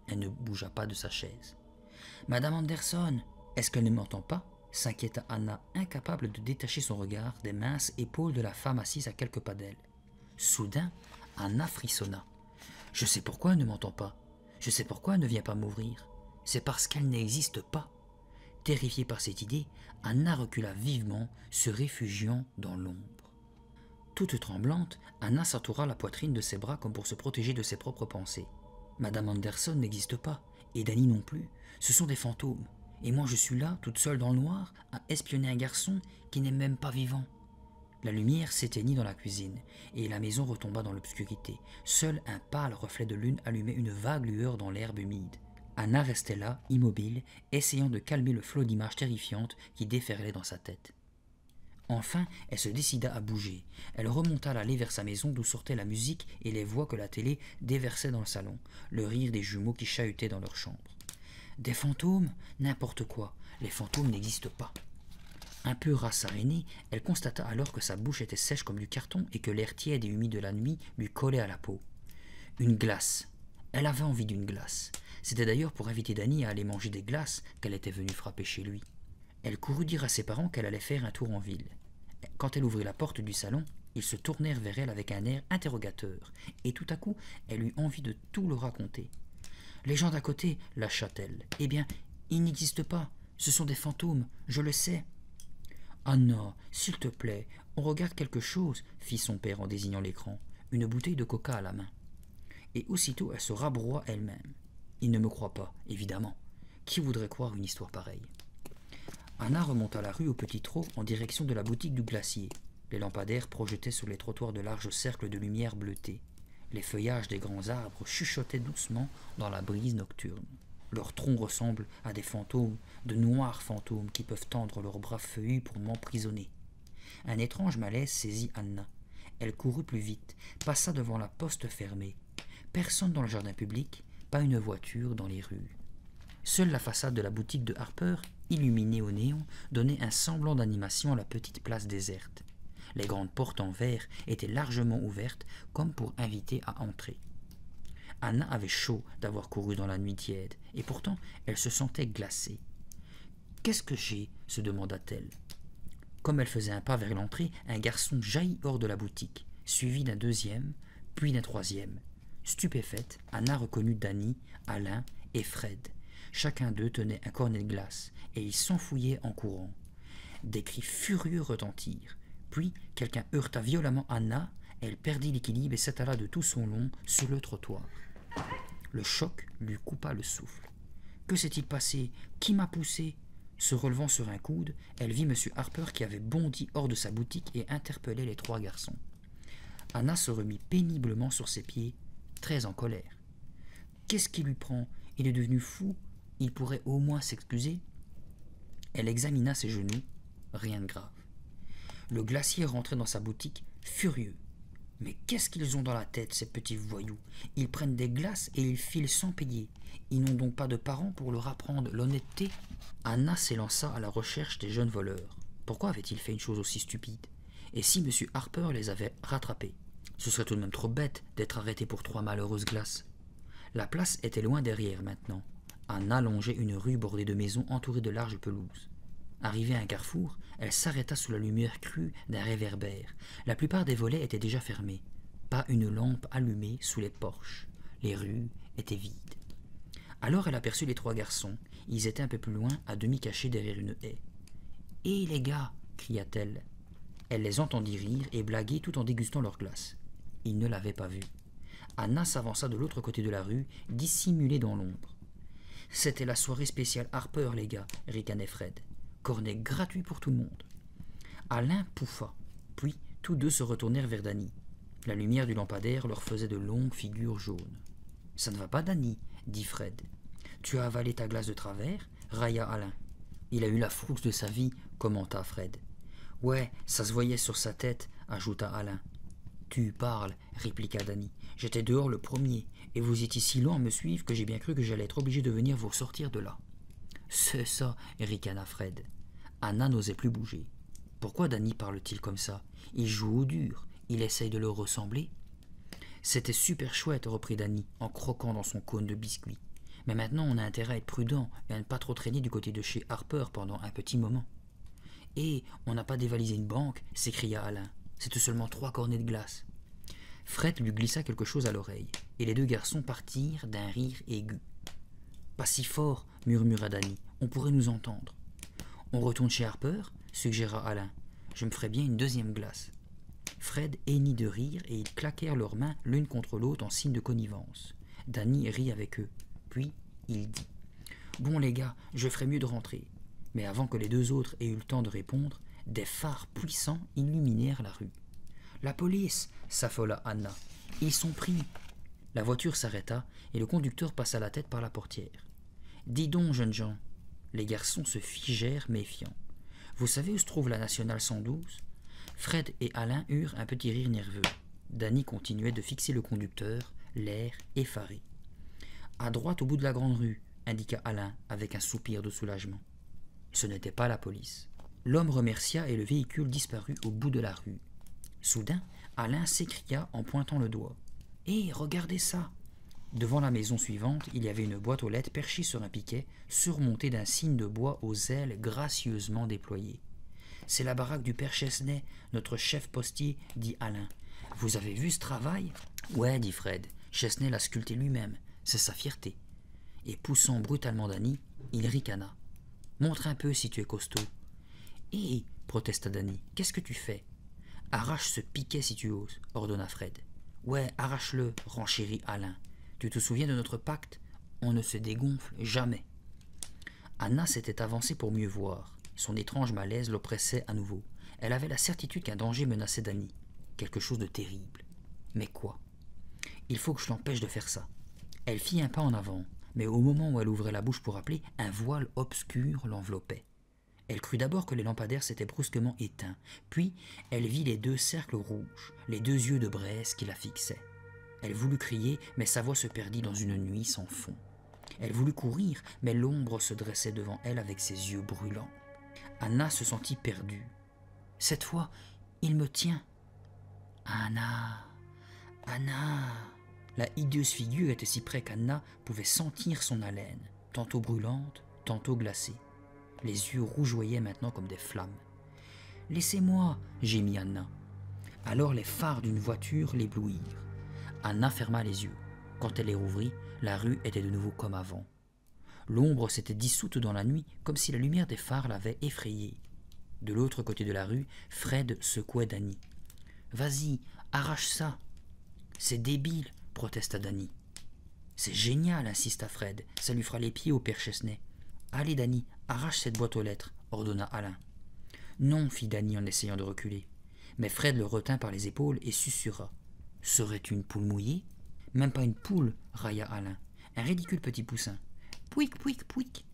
Elle ne bougea pas de sa chaise. « Madame Anderson, est-ce qu'elle ne m'entend pas ?» s'inquiéta Anna, incapable de détacher son regard des minces épaules de la femme assise à quelques pas d'elle. Soudain, Anna frissonna. « Je sais pourquoi elle ne m'entend pas. Je sais pourquoi elle ne vient pas m'ouvrir. C'est parce qu'elle n'existe pas. » Terrifiée par cette idée, Anna recula vivement, se réfugiant dans l'ombre. Toute tremblante, Anna s'entoura la poitrine de ses bras comme pour se protéger de ses propres pensées. Madame Anderson n'existe pas, et Danny non plus. Ce sont des fantômes. Et moi je suis là, toute seule dans le noir, à espionner un garçon qui n'est même pas vivant. La lumière s'éteignit dans la cuisine, et la maison retomba dans l'obscurité. Seul un pâle reflet de lune allumait une vague lueur dans l'herbe humide. Anna restait là, immobile, essayant de calmer le flot d'images terrifiantes qui déferlaient dans sa tête. Enfin, elle se décida à bouger. Elle remonta l'allée vers sa maison d'où sortait la musique et les voix que la télé déversait dans le salon, le rire des jumeaux qui chahutaient dans leur chambre. Des fantômes? N'importe quoi. Les fantômes n'existent pas. Un peu rassérénée, elle constata alors que sa bouche était sèche comme du carton et que l'air tiède et humide de la nuit lui collait à la peau. Une glace. Elle avait envie d'une glace. C'était d'ailleurs pour inviter Danny à aller manger des glaces qu'elle était venue frapper chez lui. Elle courut dire à ses parents qu'elle allait faire un tour en ville. Quand elle ouvrit la porte du salon, ils se tournèrent vers elle avec un air interrogateur, et tout à coup, elle eut envie de tout leur raconter. « Les gens d'à côté, lâcha-t-elle. Eh bien, ils n'existent pas. Ce sont des fantômes, je le sais. »« Anna, s'il te plaît, on regarde quelque chose, » fit son père en désignant l'écran, une bouteille de coca à la main. Et aussitôt, elle se rabroua elle-même. « Il ne me croit pas, évidemment. Qui voudrait croire une histoire pareille ?» Anna remonta la rue au petit trot en direction de la boutique du glacier. Les lampadaires projetaient sur les trottoirs de larges cercles de lumière bleutée. Les feuillages des grands arbres chuchotaient doucement dans la brise nocturne. Leurs troncs ressemblent à des fantômes, de noirs fantômes qui peuvent tendre leurs bras feuillus pour m'emprisonner. Un étrange malaise saisit Anna. Elle courut plus vite, passa devant la poste fermée. Personne dans le jardin public, pas une voiture dans les rues. Seule la façade de la boutique de Harper, illuminée au néon, donnait un semblant d'animation à la petite place déserte. Les grandes portes en verre étaient largement ouvertes, comme pour inviter à entrer. Anna avait chaud d'avoir couru dans la nuit tiède, et pourtant elle se sentait glacée. « Qu'est-ce que j'ai » se demanda-t-elle. Comme elle faisait un pas vers l'entrée, un garçon jaillit hors de la boutique, suivi d'un deuxième, puis d'un troisième. Stupéfaite, Anna reconnut Danny, Alain et Fred. Chacun d'eux tenait un cornet de glace, et ils s'enfouillaient en courant. Des cris furieux retentirent. Puis, quelqu'un heurta violemment Anna, elle perdit l'équilibre et s'étala de tout son long sur le trottoir. Le choc lui coupa le souffle. « Que s'est-il passé? Qui m'a poussé ?» Se relevant sur un coude, elle vit M. Harper qui avait bondi hors de sa boutique et interpellait les trois garçons. Anna se remit péniblement sur ses pieds, très en colère. « Qu'est-ce qui lui prend? Il est devenu fou? Il pourrait au moins s'excuser ?» Elle examina ses genoux, rien de grave. Le glacier rentrait dans sa boutique, furieux. « Mais qu'est-ce qu'ils ont dans la tête, ces petits voyous? Ils prennent des glaces et ils filent sans payer. Ils n'ont donc pas de parents pour leur apprendre l'honnêteté ?» Anna s'élança à la recherche des jeunes voleurs. Pourquoi avait-il fait une chose aussi stupide? Et si M. Harper les avait rattrapés? Ce serait tout de même trop bête d'être arrêté pour 3 malheureuses glaces. La place était loin derrière maintenant. Anna longeait une rue bordée de maisons entourées de larges pelouses. Arrivée à un carrefour, elle s'arrêta sous la lumière crue d'un réverbère. La plupart des volets étaient déjà fermés. Pas une lampe allumée sous les porches. Les rues étaient vides. Alors elle aperçut les trois garçons. Ils étaient un peu plus loin, à demi cachés derrière une haie. « Hé les gars !» cria-t-elle. Elle les entendit rire et blaguer tout en dégustant leur glace. Ils ne l'avaient pas vue. Anna s'avança de l'autre côté de la rue, dissimulée dans l'ombre. « C'était la soirée spéciale Harper, les gars !» ricanait Fred. « Cornet gratuit pour tout le monde. » Alain pouffa. Puis tous deux se retournèrent vers Danny. La lumière du lampadaire leur faisait de longues figures jaunes. « Ça ne va pas, Danny ?» dit Fred. « Tu as avalé ta glace de travers ?» railla Alain. « Il a eu la frousse de sa vie » commenta Fred. « Ouais, ça se voyait sur sa tête » ajouta Alain. « Tu parles » répliqua Danny. « J'étais dehors le premier. Et vous étiez si lent à me suivre que j'ai bien cru que j'allais être obligé de venir vous sortir de là. C'est ça, ricana Fred. Anna n'osait plus bouger. Pourquoi Danny parle-t-il comme ça? Il joue au dur, il essaye de leur ressembler. C'était super chouette, reprit Danny, en croquant dans son cône de biscuit. Mais maintenant on a intérêt à être prudent et à ne pas trop traîner du côté de chez Harper pendant un petit moment. Et on n'a pas dévalisé une banque, s'écria Alain. C'était seulement 3 cornets de glace. Fred lui glissa quelque chose à l'oreille, et les deux garçons partirent d'un rire aigu. Pas si fort, murmura Danny, on pourrait nous entendre. On retourne chez Harper, suggéra Alain. Je me ferais bien une 2e glace. Fred hennit de rire et ils claquèrent leurs mains l'une contre l'autre en signe de connivence. Danny rit avec eux. Puis il dit « Bon les gars, je ferais mieux de rentrer. » Mais avant que les 2 autres aient eu le temps de répondre, des phares puissants illuminèrent la rue. « La police !» s'affola Anna. « Ils sont pris !» La voiture s'arrêta et le conducteur passa la tête par la portière. « Dis donc, jeunes gens !» Les garçons se figèrent méfiants. « Vous savez où se trouve la nationale 112 ?» Fred et Alain eurent un petit rire nerveux. Danny continuait de fixer le conducteur, l'air effaré. « À droite au bout de la grande rue !» indiqua Alain avec un soupir de soulagement. Ce n'était pas la police. L'homme remercia et le véhicule disparut au bout de la rue. Soudain, Alain s'écria en pointant le doigt. « Hé, regardez ça !» Devant la maison suivante, il y avait une boîte aux lettres perchée sur un piquet, surmontée d'un signe de bois aux ailes gracieusement déployées. « C'est la baraque du père Chesney, notre chef postier, » dit Alain. « Vous avez vu ce travail ?»« Ouais, » dit Fred. « Chesney l'a sculpté lui-même. C'est sa fierté. » Et poussant brutalement Danny, il ricana. « Montre un peu si tu es costaud. »« Hé !» protesta Danny. « Qu'est-ce que tu fais ?»« Arrache ce piquet si tu oses, » ordonna Fred. « Ouais, arrache-le, » renchérit Alain. « Tu te souviens de notre pacte? On ne se dégonfle jamais. » Anna s'était avancée pour mieux voir. Son étrange malaise l'oppressait à nouveau. Elle avait la certitude qu'un danger menaçait Danny. Quelque chose de terrible. Mais quoi? Il faut que je l'empêche de faire ça. Elle fit un pas en avant, mais au moment où elle ouvrait la bouche pour appeler, un voile obscur l'enveloppait. Elle crut d'abord que les lampadaires s'étaient brusquement éteints, puis elle vit les 2 cercles rouges, les 2 yeux de braise qui la fixaient. Elle voulut crier, mais sa voix se perdit dans une nuit sans fond. Elle voulut courir, mais l'ombre se dressait devant elle avec ses yeux brûlants. Anna se sentit perdue. Cette fois, il me tient. Anna, Anna. La hideuse figure était si près qu'Anna pouvait sentir son haleine, tantôt brûlante, tantôt glacée. Les yeux rougeoyaient maintenant comme des flammes. « Laissez-moi » gémit Anna. Alors les phares d'une voiture l'éblouirent. Anna ferma les yeux. Quand elle les rouvrit, la rue était de nouveau comme avant. L'ombre s'était dissoute dans la nuit comme si la lumière des phares l'avait effrayée. De l'autre côté de la rue, Fred secouait Danny. « Vas-y, arrache ça !»« C'est débile !» protesta Danny. « C'est génial !» insista Fred. « Ça lui fera les pieds au père Chesney. »« Allez Danny, arrache cette boîte aux lettres !» ordonna Alain. « Non !» fit Danny en essayant de reculer. Mais Fred le retint par les épaules et susurra. « Serais-tu une poule mouillée ?»« Même pas une poule !» railla Alain. « Un ridicule petit poussin. »« Pouic, pouic, pouic !»«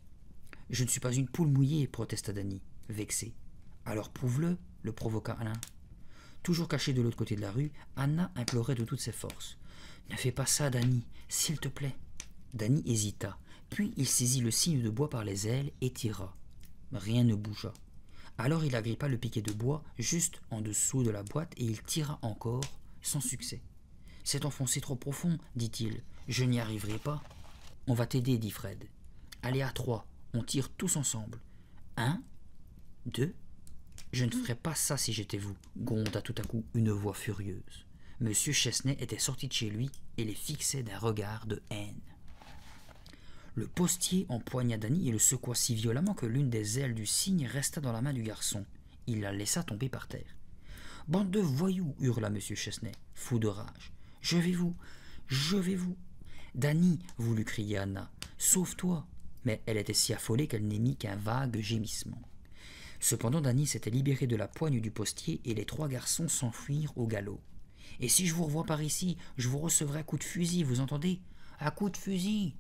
Je ne suis pas une poule mouillée !» protesta Danny, vexé. « Alors prouve-le !» le provoqua Alain. Toujours cachée de l'autre côté de la rue, Anna implorait de toutes ses forces. « Ne fais pas ça, Danny, s'il te plaît. » Danny hésita, puis il saisit le signe de bois par les ailes et tira. Rien ne bougea. Alors il agrippa le piquet de bois juste en dessous de la boîte et il tira encore, sans succès. « C'est enfoncé trop profond, dit-il. Je n'y arriverai pas. »« On va t'aider, dit Fred. Allez à 3, on tire tous ensemble. 1, 2... Je ne ferais pas ça si j'étais vous, gronda tout à coup une voix furieuse. Monsieur Chesney était sorti de chez lui et les fixait d'un regard de haine. Le postier empoigna Danny et le secoua si violemment que l'une des ailes du cygne resta dans la main du garçon. Il la laissa tomber par terre. « Bande de voyous !» hurla monsieur Chesney, fou de rage. « Je vais vous ! Danny !» voulut crier Anna. « Sauve-toi !» Mais elle était si affolée qu'elle n'émit qu'un vague gémissement. Cependant Danny s'était libéré de la poigne du postier et les 3 garçons s'enfuirent au galop. « Et si je vous revois par ici, je vous recevrai à coup de fusil, vous entendez? À coup de fusil !»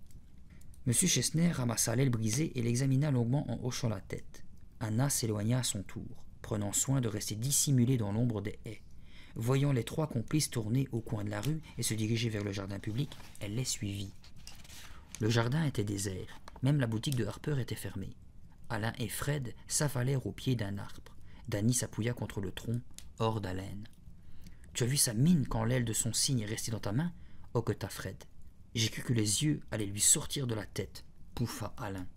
Monsieur Chesney ramassa l'aile brisée et l'examina longuement en hochant la tête. Anna s'éloigna à son tour, prenant soin de rester dissimulée dans l'ombre des haies. Voyant les 3 complices tourner au coin de la rue et se diriger vers le jardin public, elle les suivit. Le jardin était désert, même la boutique de Harper était fermée. Alain et Fred s'avalèrent au pied d'un arbre. Danny s'appuya contre le tronc, hors d'haleine. « Tu as vu sa mine quand l'aile de son cygne est restée dans ta main ?» hoqueta Fred. « J'ai cru que les yeux allaient lui sortir de la tête » pouffa Alain.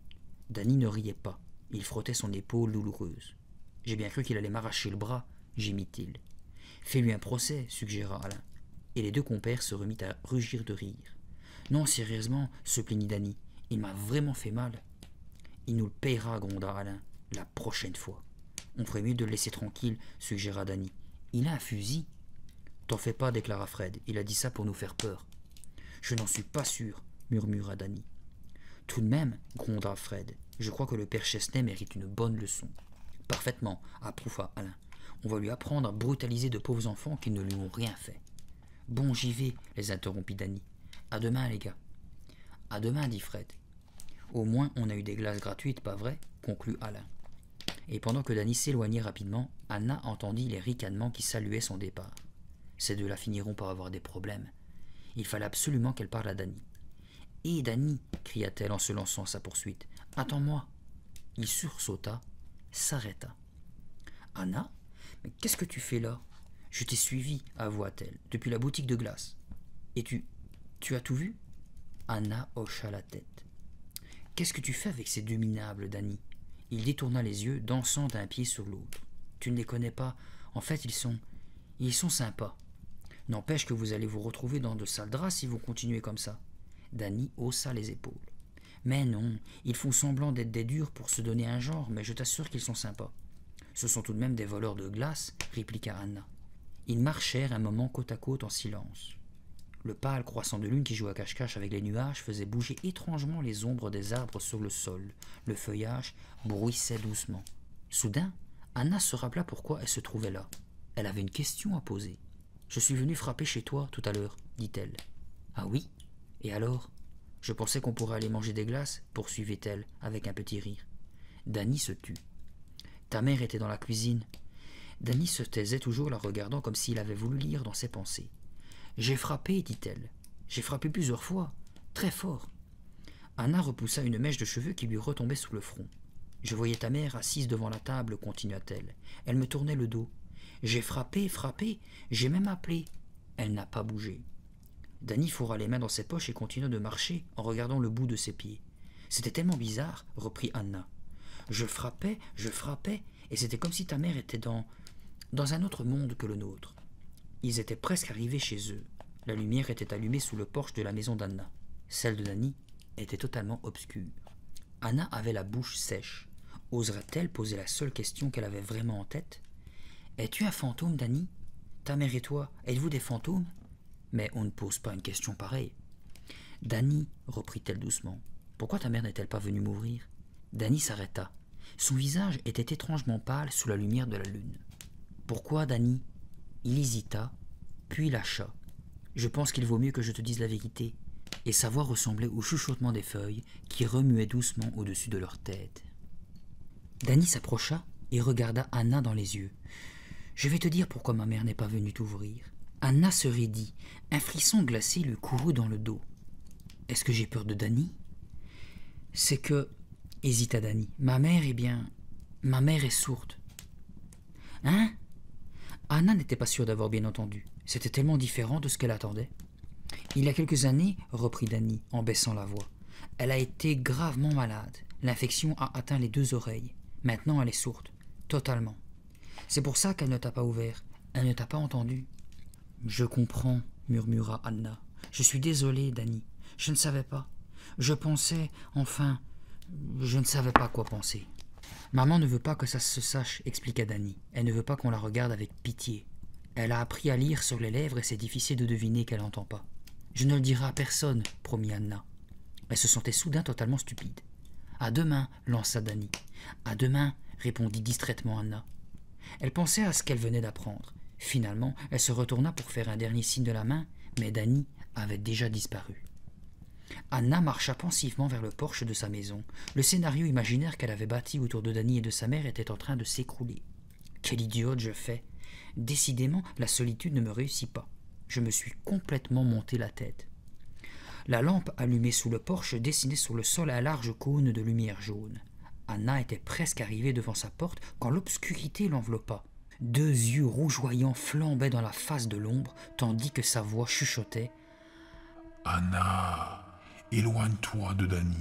Danny ne riait pas. Il frottait son épaule douloureuse. « J'ai bien cru qu'il allait m'arracher le bras » gémit-il. « Fais-lui un procès » suggéra Alain. Et les 2 compères se remit à rugir de rire. « Non, sérieusement, se plaignit Danny. Il m'a vraiment fait mal. »« Il nous le payera, gronda Alain, la prochaine fois. »« On ferait mieux de le laisser tranquille, suggéra Danny. Il a un fusil. »« T'en fais pas, déclara Fred. Il a dit ça pour nous faire peur. »« Je n'en suis pas sûr, murmura Danny. »« Tout de même, gronda Fred, je crois que le père Chesney mérite une bonne leçon. »« Parfaitement, approuva Alain. On va lui apprendre à brutaliser de pauvres enfants qui ne lui ont rien fait. »« Bon, j'y vais, les interrompit Danny. À demain, les gars. »« À demain, dit Fred. »« Au moins, on a eu des glaces gratuites, pas vrai ?» conclut Alain. Et pendant que Danny s'éloignait rapidement, Anna entendit les ricanements qui saluaient son départ. Ces 2-là finiront par avoir des problèmes. Il fallait absolument qu'elle parle à Danny. « Hé, Danny !» cria-t-elle en se lançant à sa poursuite. « Attends-moi !» Il sursauta, s'arrêta. « Anna, mais qu'est-ce que tu fais là ? Je t'ai suivi, avoua-t-elle, depuis la boutique de glace. Et tu as tout vu ?» Anna hocha la tête. « Qu'est-ce que tu fais avec ces 2 minables, Danny ?» Il détourna les yeux, dansant d'un pied sur l'autre. « Tu ne les connais pas. En fait, ils sont sympas. N'empêche que vous allez vous retrouver dans de sales draps si vous continuez comme ça. » Danny haussa les épaules. « Mais non, ils font semblant d'être des durs pour se donner un genre, mais je t'assure qu'ils sont sympas. »« Ce sont tout de même des voleurs de glace, » répliqua Anna. Ils marchèrent un moment côte à côte en silence. Le pâle croissant de lune qui jouait à cache-cache avec les nuages faisait bouger étrangement les ombres des arbres sur le sol. Le feuillage bruissait doucement. Soudain, Anna se rappela pourquoi elle se trouvait là. Elle avait une question à poser. « Je suis venue frapper chez toi tout à l'heure, dit-elle. »« Ah oui ? Et alors ? Je pensais qu'on pourrait aller manger des glaces, poursuivait-elle avec un petit rire. Danny se tut. « Ta mère était dans la cuisine. » Danny se taisait toujours la regardant comme s'il avait voulu lire dans ses pensées. « J'ai frappé, dit-elle. J'ai frappé plusieurs fois, très fort. » Anna repoussa une mèche de cheveux qui lui retombait sous le front. « Je voyais ta mère assise devant la table, continua-t-elle. Elle me tournait le dos. J'ai frappé, j'ai même appelé. Elle n'a pas bougé. » Danny fourra les mains dans ses poches et continua de marcher en regardant le bout de ses pieds. « C'était tellement bizarre, reprit Anna. Je frappais, et c'était comme si ta mère était dans un autre monde que le nôtre. » Ils étaient presque arrivés chez eux. La lumière était allumée sous le porche de la maison d'Anna. Celle de Danny était totalement obscure. Anna avait la bouche sèche. Oserait-elle poser la seule question qu'elle avait vraiment en tête ? « Es-tu un fantôme, Danny ? Ta mère et toi, êtes-vous des fantômes ? » Mais on ne pose pas une question pareille. « Danny, reprit-elle doucement, pourquoi ta mère n'est-elle pas venue m'ouvrir ?» Danny s'arrêta. Son visage était étrangement pâle sous la lumière de la lune. « Pourquoi, Danny ?» Il hésita, puis lâcha. « Je pense qu'il vaut mieux que je te dise la vérité. » Et sa voix ressemblait au chuchotement des feuilles qui remuaient doucement au-dessus de leur tête. Danny s'approcha et regarda Anna dans les yeux. « Je vais te dire pourquoi ma mère n'est pas venue t'ouvrir. » Anna se raidit. Un frisson glacé lui courut dans le dos. « Est-ce que j'ai peur de Danny ?»« C'est que... » hésita Danny. « Ma mère est sourde. »« Hein ?» Anna n'était pas sûre d'avoir bien entendu. C'était tellement différent de ce qu'elle attendait. « Il y a quelques années, reprit Danny en baissant la voix, elle a été gravement malade. L'infection a atteint les 2 oreilles. Maintenant, elle est sourde. Totalement. C'est pour ça qu'elle ne t'a pas ouvert. Elle ne t'a pas entendu. »« Je comprends, murmura Anna. Je suis désolée, Danny. Je ne savais pas. Je pensais, enfin, je ne savais pas quoi penser. »« Maman ne veut pas que ça se sache, expliqua Danny. Elle ne veut pas qu'on la regarde avec pitié. Elle a appris à lire sur les lèvres et c'est difficile de deviner qu'elle n'entend pas. »« Je ne le dirai à personne, promit Anna. Elle se sentait soudain totalement stupide. « À demain, lança Danny. « À demain, répondit distraitement Anna. Elle pensait à ce qu'elle venait d'apprendre. Finalement, elle se retourna pour faire un dernier signe de la main, mais Danny avait déjà disparu. Anna marcha pensivement vers le porche de sa maison. Le scénario imaginaire qu'elle avait bâti autour de Danny et de sa mère était en train de s'écrouler. « Quelle idiote je fais !» Décidément, la solitude ne me réussit pas. Je me suis complètement monté la tête. La lampe allumée sous le porche dessinait sur le sol un large cône de lumière jaune. Anna était presque arrivée devant sa porte quand l'obscurité l'enveloppa. 2 yeux rougeoyants flambaient dans la face de l'ombre, tandis que sa voix chuchotait. « Anna, éloigne-toi de Danny. »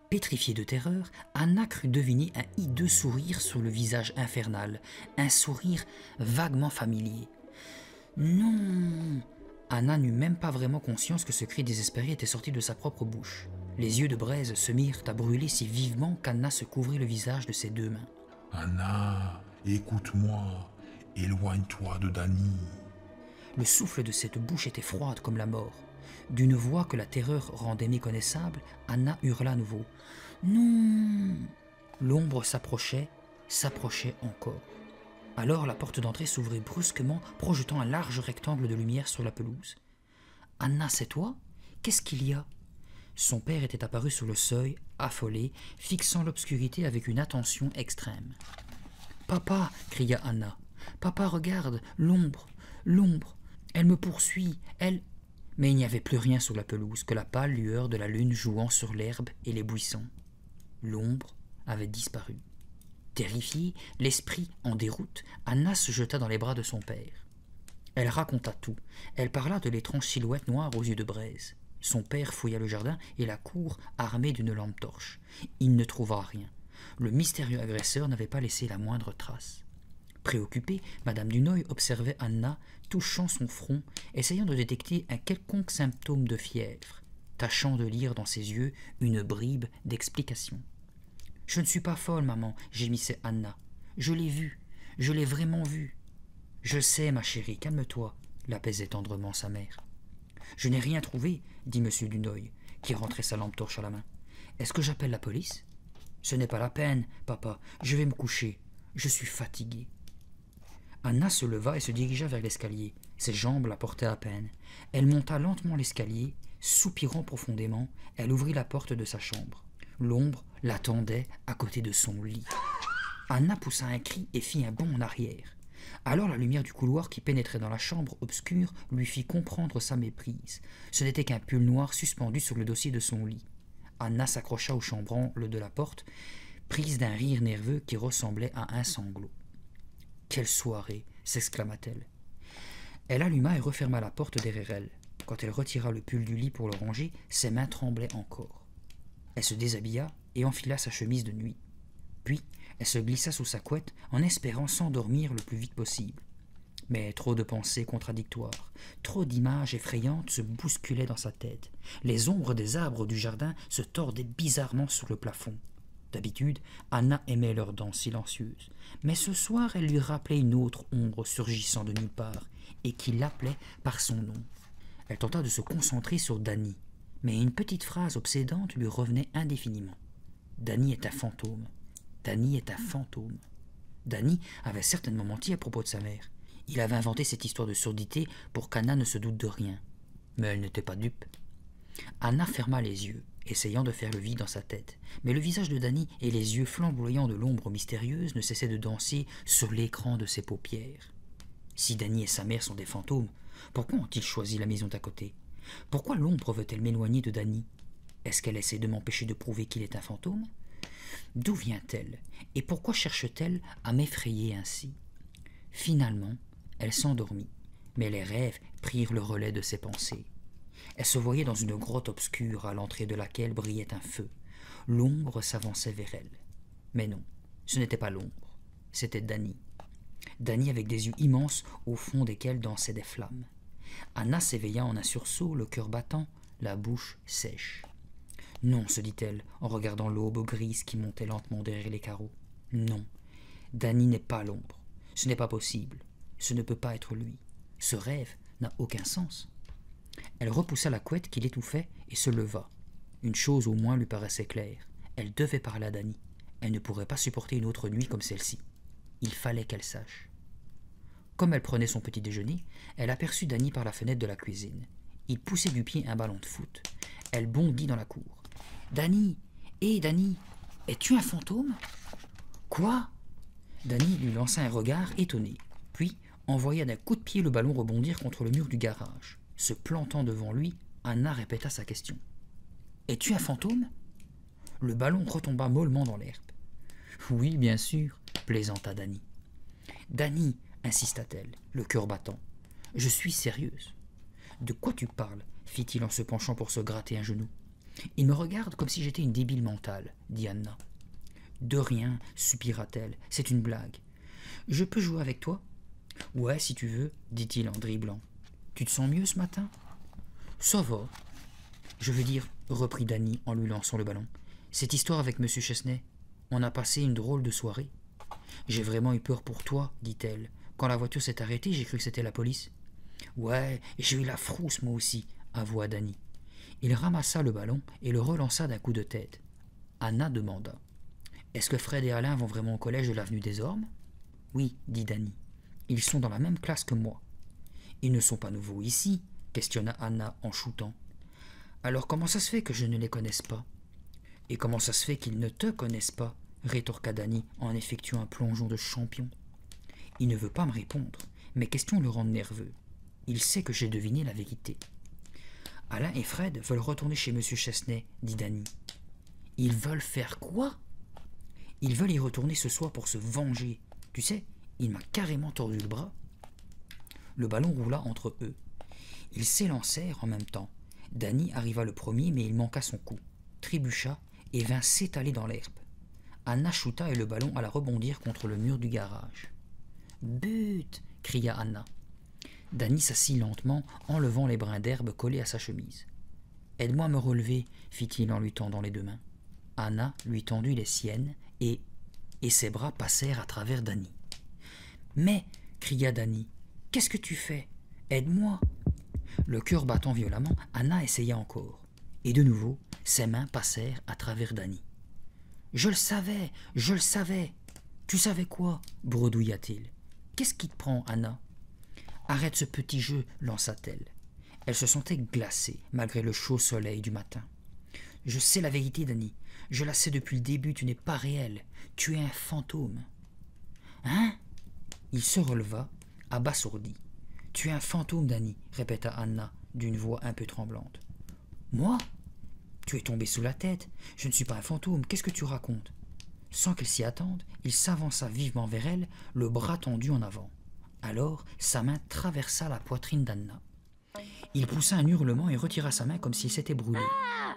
Pétrifiée de terreur, Anna crut deviner un hideux sourire sur le visage infernal, un sourire vaguement familier. « Non !» Anna n'eut même pas vraiment conscience que ce cri désespéré était sorti de sa propre bouche. Les yeux de braise se mirent à brûler si vivement qu'Anna se couvrit le visage de ses 2 mains. « Anna, écoute-moi, éloigne-toi de Danny. » Le souffle de cette bouche était froide comme la mort. D'une voix que la terreur rendait méconnaissable, Anna hurla à nouveau. « Non !» L'ombre s'approchait encore. Alors la porte d'entrée s'ouvrit brusquement, projetant un large rectangle de lumière sur la pelouse. « Anna, c'est toi ? Qu'est-ce qu'il y a ?» Son père était apparu sur le seuil, affolé, fixant l'obscurité avec une attention extrême. « Papa !» cria Anna. « Papa, regarde, l'ombre, l'ombre, elle me poursuit, elle... » Mais il n'y avait plus rien sur la pelouse que la pâle lueur de la lune jouant sur l'herbe et les buissons. L'ombre avait disparu. Terrifiée, l'esprit en déroute, Anna se jeta dans les bras de son père. Elle raconta tout. Elle parla de l'étrange silhouette noire aux yeux de braise. Son père fouilla le jardin et la cour armée d'une lampe torche. Il ne trouva rien. Le mystérieux agresseur n'avait pas laissé la moindre trace. Préoccupée, Madame Dunoï observait Anna, touchant son front, essayant de détecter un quelconque symptôme de fièvre, tâchant de lire dans ses yeux une bribe d'explication. « Je ne suis pas folle, maman, » gémissait Anna. « Je l'ai vue, je l'ai vraiment vue. »« Je sais, ma chérie, calme-toi, » l'apaisait tendrement sa mère. « Je n'ai rien trouvé, » dit M. Dunoï, qui rentrait sa lampe torche à la main. « Est-ce que j'appelle la police ?»« Ce n'est pas la peine, papa, je vais me coucher. Je suis fatiguée. » Anna se leva et se dirigea vers l'escalier. Ses jambes la portaient à peine. Elle monta lentement l'escalier. Soupirant profondément, elle ouvrit la porte de sa chambre. L'ombre l'attendait à côté de son lit. Anna poussa un cri et fit un bond en arrière. Alors la lumière du couloir qui pénétrait dans la chambre obscure lui fit comprendre sa méprise. Ce n'était qu'un pull noir suspendu sur le dossier de son lit. Anna s'accrocha au chambranle de la porte, prise d'un rire nerveux qui ressemblait à un sanglot. « Quelle soirée !» s'exclama-t-elle. Elle alluma et referma la porte derrière elle. Quand elle retira le pull du lit pour le ranger, ses mains tremblaient encore. Elle se déshabilla et enfila sa chemise de nuit. Puis, elle se glissa sous sa couette en espérant s'endormir le plus vite possible. Mais trop de pensées contradictoires, trop d'images effrayantes se bousculaient dans sa tête. Les ombres des arbres du jardin se tordaient bizarrement sur le plafond. D'habitude, Anna aimait leur danse silencieuse, mais ce soir elle lui rappelait une autre ombre surgissant de nulle part et qui l'appelait par son nom. Elle tenta de se concentrer sur Danny, mais une petite phrase obsédante lui revenait indéfiniment. Danny est un fantôme. Danny est un fantôme. Danny avait certainement menti à propos de sa mère. Il avait inventé cette histoire de surdité pour qu'Anna ne se doute de rien. Mais elle n'était pas dupe. Anna ferma les yeux, essayant de faire le vide dans sa tête. Mais le visage de Danny et les yeux flamboyants de l'ombre mystérieuse ne cessaient de danser sur l'écran de ses paupières. Si Danny et sa mère sont des fantômes, pourquoi ont-ils choisi la maison d'à côté? Pourquoi l'ombre veut-elle m'éloigner de Danny? Est-ce qu'elle essaie de m'empêcher de prouver qu'il est un fantôme? D'où vient-elle? Et pourquoi cherche-t-elle à m'effrayer ainsi? Finalement, elle s'endormit, mais les rêves prirent le relais de ses pensées. Elle se voyait dans une grotte obscure à l'entrée de laquelle brillait un feu. L'ombre s'avançait vers elle. Mais non, ce n'était pas l'ombre, c'était Danny. Danny avec des yeux immenses au fond desquels dansaient des flammes. Anna s'éveilla en un sursaut, le cœur battant, la bouche sèche. Non, se dit-elle, en regardant l'aube grise qui montait lentement derrière les carreaux. Non, Danny n'est pas l'ombre. Ce n'est pas possible. Ce ne peut pas être lui. Ce rêve n'a aucun sens. Elle repoussa la couette qui l'étouffait et se leva. Une chose au moins lui paraissait claire. Elle devait parler à Danny. Elle ne pourrait pas supporter une autre nuit comme celle-ci. Il fallait qu'elle sache. Comme elle prenait son petit déjeuner, elle aperçut Danny par la fenêtre de la cuisine. Il poussait du pied un ballon de foot. Elle bondit dans la cour. « Danny! Hé, Danny! Es-tu un fantôme ?»« Quoi ?» Danny lui lança un regard étonné, puis envoya d'un coup de pied le ballon rebondir contre le mur du garage. Se plantant devant lui, Anna répéta sa question. « Es-tu un fantôme ?» Le ballon retomba mollement dans l'herbe. « Oui, bien sûr, » plaisanta Danny. « Danny, insista-t-elle, le cœur battant, je suis sérieuse. »« De quoi tu parles ?» fit-il en se penchant pour se gratter un genou. « Il me regarde comme si j'étais une débile mentale, dit Anna. « De rien, soupira-t-elle, c'est une blague. Je peux jouer avec toi ? Ouais, si tu veux, dit-il en dribblant. Tu te sens mieux ce matin ? Ça va. Je veux dire, reprit Danny en lui lançant le ballon. Cette histoire avec M. Chesney, on a passé une drôle de soirée. J'ai vraiment eu peur pour toi, dit-elle. Quand la voiture s'est arrêtée, j'ai cru que c'était la police. Ouais, j'ai eu la frousse moi aussi, avoua Danny. Il ramassa le ballon et le relança d'un coup de tête. Anna demanda. Est-ce que Fred et Alain vont vraiment au collège de l'avenue des Ormes ? Oui, dit Danny. Ils sont dans la même classe que moi. Ils ne sont pas nouveaux ici, questionna Anna en shootant. Alors comment ça se fait que je ne les connaisse pas ? Et comment ça se fait qu'ils ne te connaissent pas ? Rétorqua Danny en effectuant un plongeon de champion. Il ne veut pas me répondre. Mes questions le rendent nerveux. Il sait que j'ai deviné la vérité. Alain et Fred veulent retourner chez M. Chesney, dit Danny. Ils veulent faire quoi ? Ils veulent y retourner ce soir pour se venger. Tu sais, il m'a carrément tordu le bras. Le ballon roula entre eux. Ils s'élancèrent en même temps. Danny arriva le premier, mais il manqua son coup, trébucha et vint s'étaler dans l'herbe. Anna shoota et le ballon alla rebondir contre le mur du garage. « But !» cria Anna. Danny s'assit lentement, enlevant les brins d'herbe collés à sa chemise. « Aide-moi à me relever » fit-il en lui tendant les deux mains. Anna lui tendit les siennes et ses bras passèrent à travers Danny. « Mais » cria Danny, « qu'est-ce que tu fais ? Aide-moi » Le cœur battant violemment, Anna essaya encore. Et de nouveau, ses mains passèrent à travers Danny. « Je le savais, je le savais !»« Tu savais quoi ?» bredouilla-t-il. « Qu'est-ce qui te prend, Anna ?»« Arrête ce petit jeu, lança-t-elle. Elle se sentait glacée, malgré le chaud soleil du matin. « Je sais la vérité, Danny. Je la sais depuis le début, tu n'es pas réel. Tu es un fantôme. »« Hein ?» Il se releva, abasourdi. « Tu es un fantôme, Danny, » répéta Anna, d'une voix un peu tremblante. « Moi ? Tu es tombé sous la tête. Je ne suis pas un fantôme. Qu'est-ce que tu racontes ?» Sans qu'elle s'y attende, il s'avança vivement vers elle, le bras tendu en avant. Alors, sa main traversa la poitrine d'Anna. Il poussa un hurlement et retira sa main comme s'il s'était brûlé.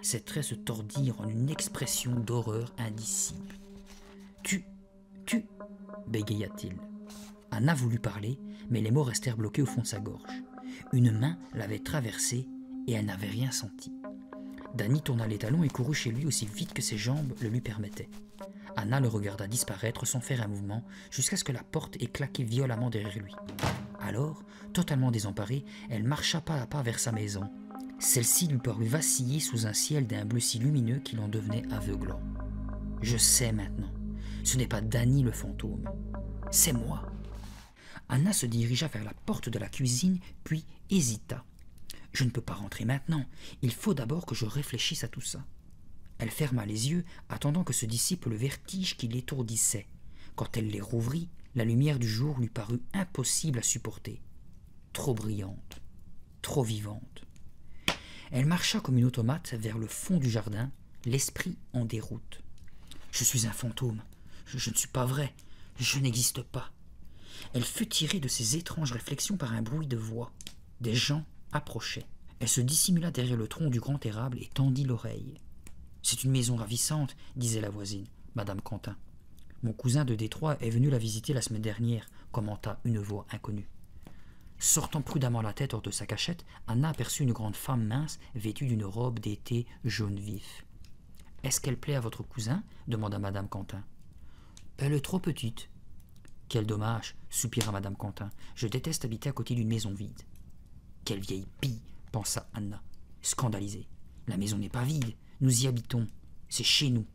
Ses traits se tordirent en une expression d'horreur indicible. « Tu... bégaya-t-il. Anna voulut parler, mais les mots restèrent bloqués au fond de sa gorge. Une main l'avait traversée et elle n'avait rien senti. Danny tourna les talons et courut chez lui aussi vite que ses jambes le lui permettaient. Anna le regarda disparaître sans faire un mouvement jusqu'à ce que la porte ait claqué violemment derrière lui. Alors, totalement désemparée, elle marcha pas à pas vers sa maison. Celle-ci lui parut vaciller sous un ciel d'un bleu si lumineux qu'il en devenait aveuglant. « Je sais maintenant. Ce n'est pas Danny le fantôme. C'est moi. » Anna se dirigea vers la porte de la cuisine, puis hésita. « Je ne peux pas rentrer maintenant. Il faut d'abord que je réfléchisse à tout ça. » Elle ferma les yeux, attendant que se dissipe le vertige qui l'étourdissait. Quand elle les rouvrit, la lumière du jour lui parut impossible à supporter. Trop brillante, trop vivante. Elle marcha comme une automate vers le fond du jardin, l'esprit en déroute. « Je suis un fantôme. Je ne suis pas vrai. Je n'existe pas. » Elle fut tirée de ses étranges réflexions par un bruit de voix. Des gens approchaient. Elle se dissimula derrière le tronc du grand érable et tendit l'oreille. « C'est une maison ravissante, » disait la voisine, Madame Quentin. « Mon cousin de Détroit est venu la visiter la semaine dernière, » commenta une voix inconnue. Sortant prudemment la tête hors de sa cachette, Anna aperçut une grande femme mince, vêtue d'une robe d'été jaune vif. « Est-ce qu'elle plaît à votre cousin ?» demanda Madame Quentin. « Elle est trop petite. »« Quel dommage !» soupira Madame Quentin. « Je déteste habiter à côté d'une maison vide. »« Quelle vieille pie !» pensa Anna, scandalisée. « La maison n'est pas vide. Nous y habitons. C'est chez nous. »«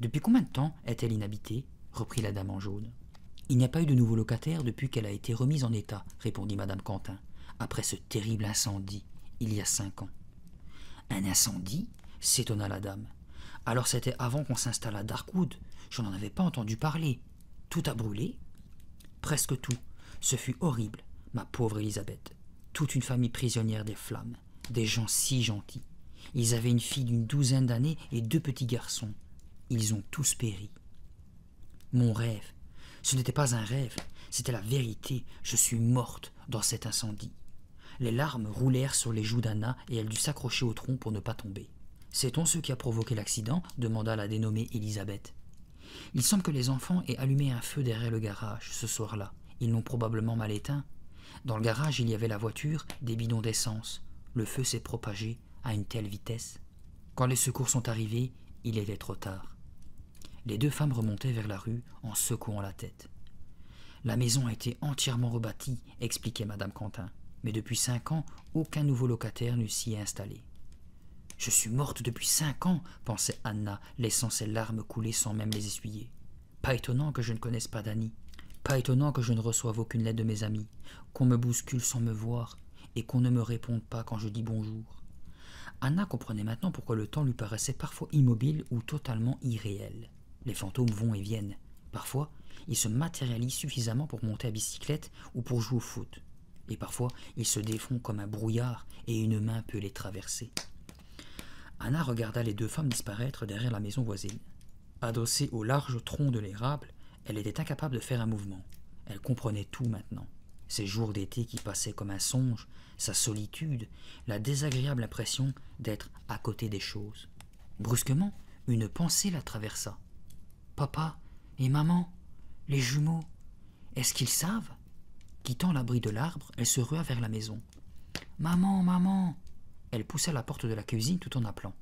Depuis combien de temps est-elle inhabitée ?» reprit la dame en jaune. « Il n'y a pas eu de nouveau locataire depuis qu'elle a été remise en état, » répondit Madame Quentin, « après ce terrible incendie, il y a 5 ans. »« Un incendie ?» s'étonna la dame. « Alors c'était avant qu'on s'installe à Darkwood. Je n'en avais pas entendu parler. Tout a brûlé? Presque tout. Ce fut horrible, ma pauvre Élisabeth. Toute une famille prisonnière des flammes. Des gens si gentils. Ils avaient une fille d'une 12aine d'années et 2 petits garçons. Ils ont tous péri. Mon rêve, ce n'était pas un rêve, c'était la vérité. Je suis morte dans cet incendie. Les larmes roulèrent sur les joues d'Anna et elle dut s'accrocher au tronc pour ne pas tomber. Sait-on ce qui a provoqué l'accident? Demanda la dénommée Élisabeth. Il semble que les enfants aient allumé un feu derrière le garage ce soir-là. Ils l'ont probablement mal éteint. Dans le garage, il y avait la voiture, des bidons d'essence. Le feu s'est propagé à une telle vitesse. Quand les secours sont arrivés, il était trop tard. Les 2 femmes remontaient vers la rue en secouant la tête. La maison a été entièrement rebâtie, expliquait madame Quentin. Mais depuis 5 ans, aucun nouveau locataire ne s'y est installé. Je suis morte depuis 5 ans, pensait Anna, laissant ses larmes couler sans même les essuyer. Pas étonnant que je ne connaisse pas Dany. Pas étonnant que je ne reçoive aucune lettre de mes amis, qu'on me bouscule sans me voir, et qu'on ne me réponde pas quand je dis bonjour. Anna comprenait maintenant pourquoi le temps lui paraissait parfois immobile ou totalement irréel. Les fantômes vont et viennent. Parfois, ils se matérialisent suffisamment pour monter à bicyclette ou pour jouer au foot. Et parfois, ils se défont comme un brouillard et une main peut les traverser. Anna regarda les 2 femmes disparaître derrière la maison voisine. Adossée au large tronc de l'érable, elle était incapable de faire un mouvement. Elle comprenait tout maintenant. Ces jours d'été qui passaient comme un songe, sa solitude, la désagréable impression d'être à côté des choses. Brusquement, une pensée la traversa. Papa et maman, les jumeaux, est-ce qu'ils savent? Quittant l'abri de l'arbre, elle se rua vers la maison. Maman, maman! Elle poussa la porte de la cuisine tout en appelant.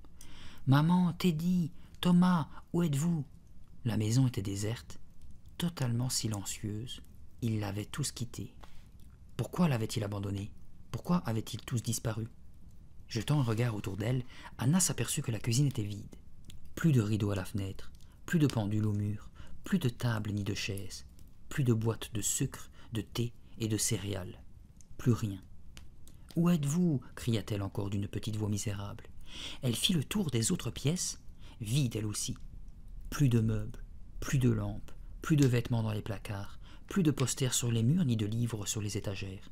Maman, Teddy, Thomas, où êtes-vous? La maison était déserte, totalement silencieuse. Ils l'avaient tous quittée. Pourquoi l'avaient-ils abandonnée? Pourquoi avaient-ils tous disparu? Jetant un regard autour d'elle, Anna s'aperçut que la cuisine était vide. Plus de rideaux à la fenêtre, plus de pendule au mur, plus de table ni de chaise, plus de boîtes de sucre, de thé et de céréales. Plus rien. « Où êtes-vous » cria-t-elle encore d'une petite voix misérable. Elle fit le tour des autres pièces, vide elle aussi. Plus de meubles, plus de lampes, plus de vêtements dans les placards, plus de posters sur les murs ni de livres sur les étagères.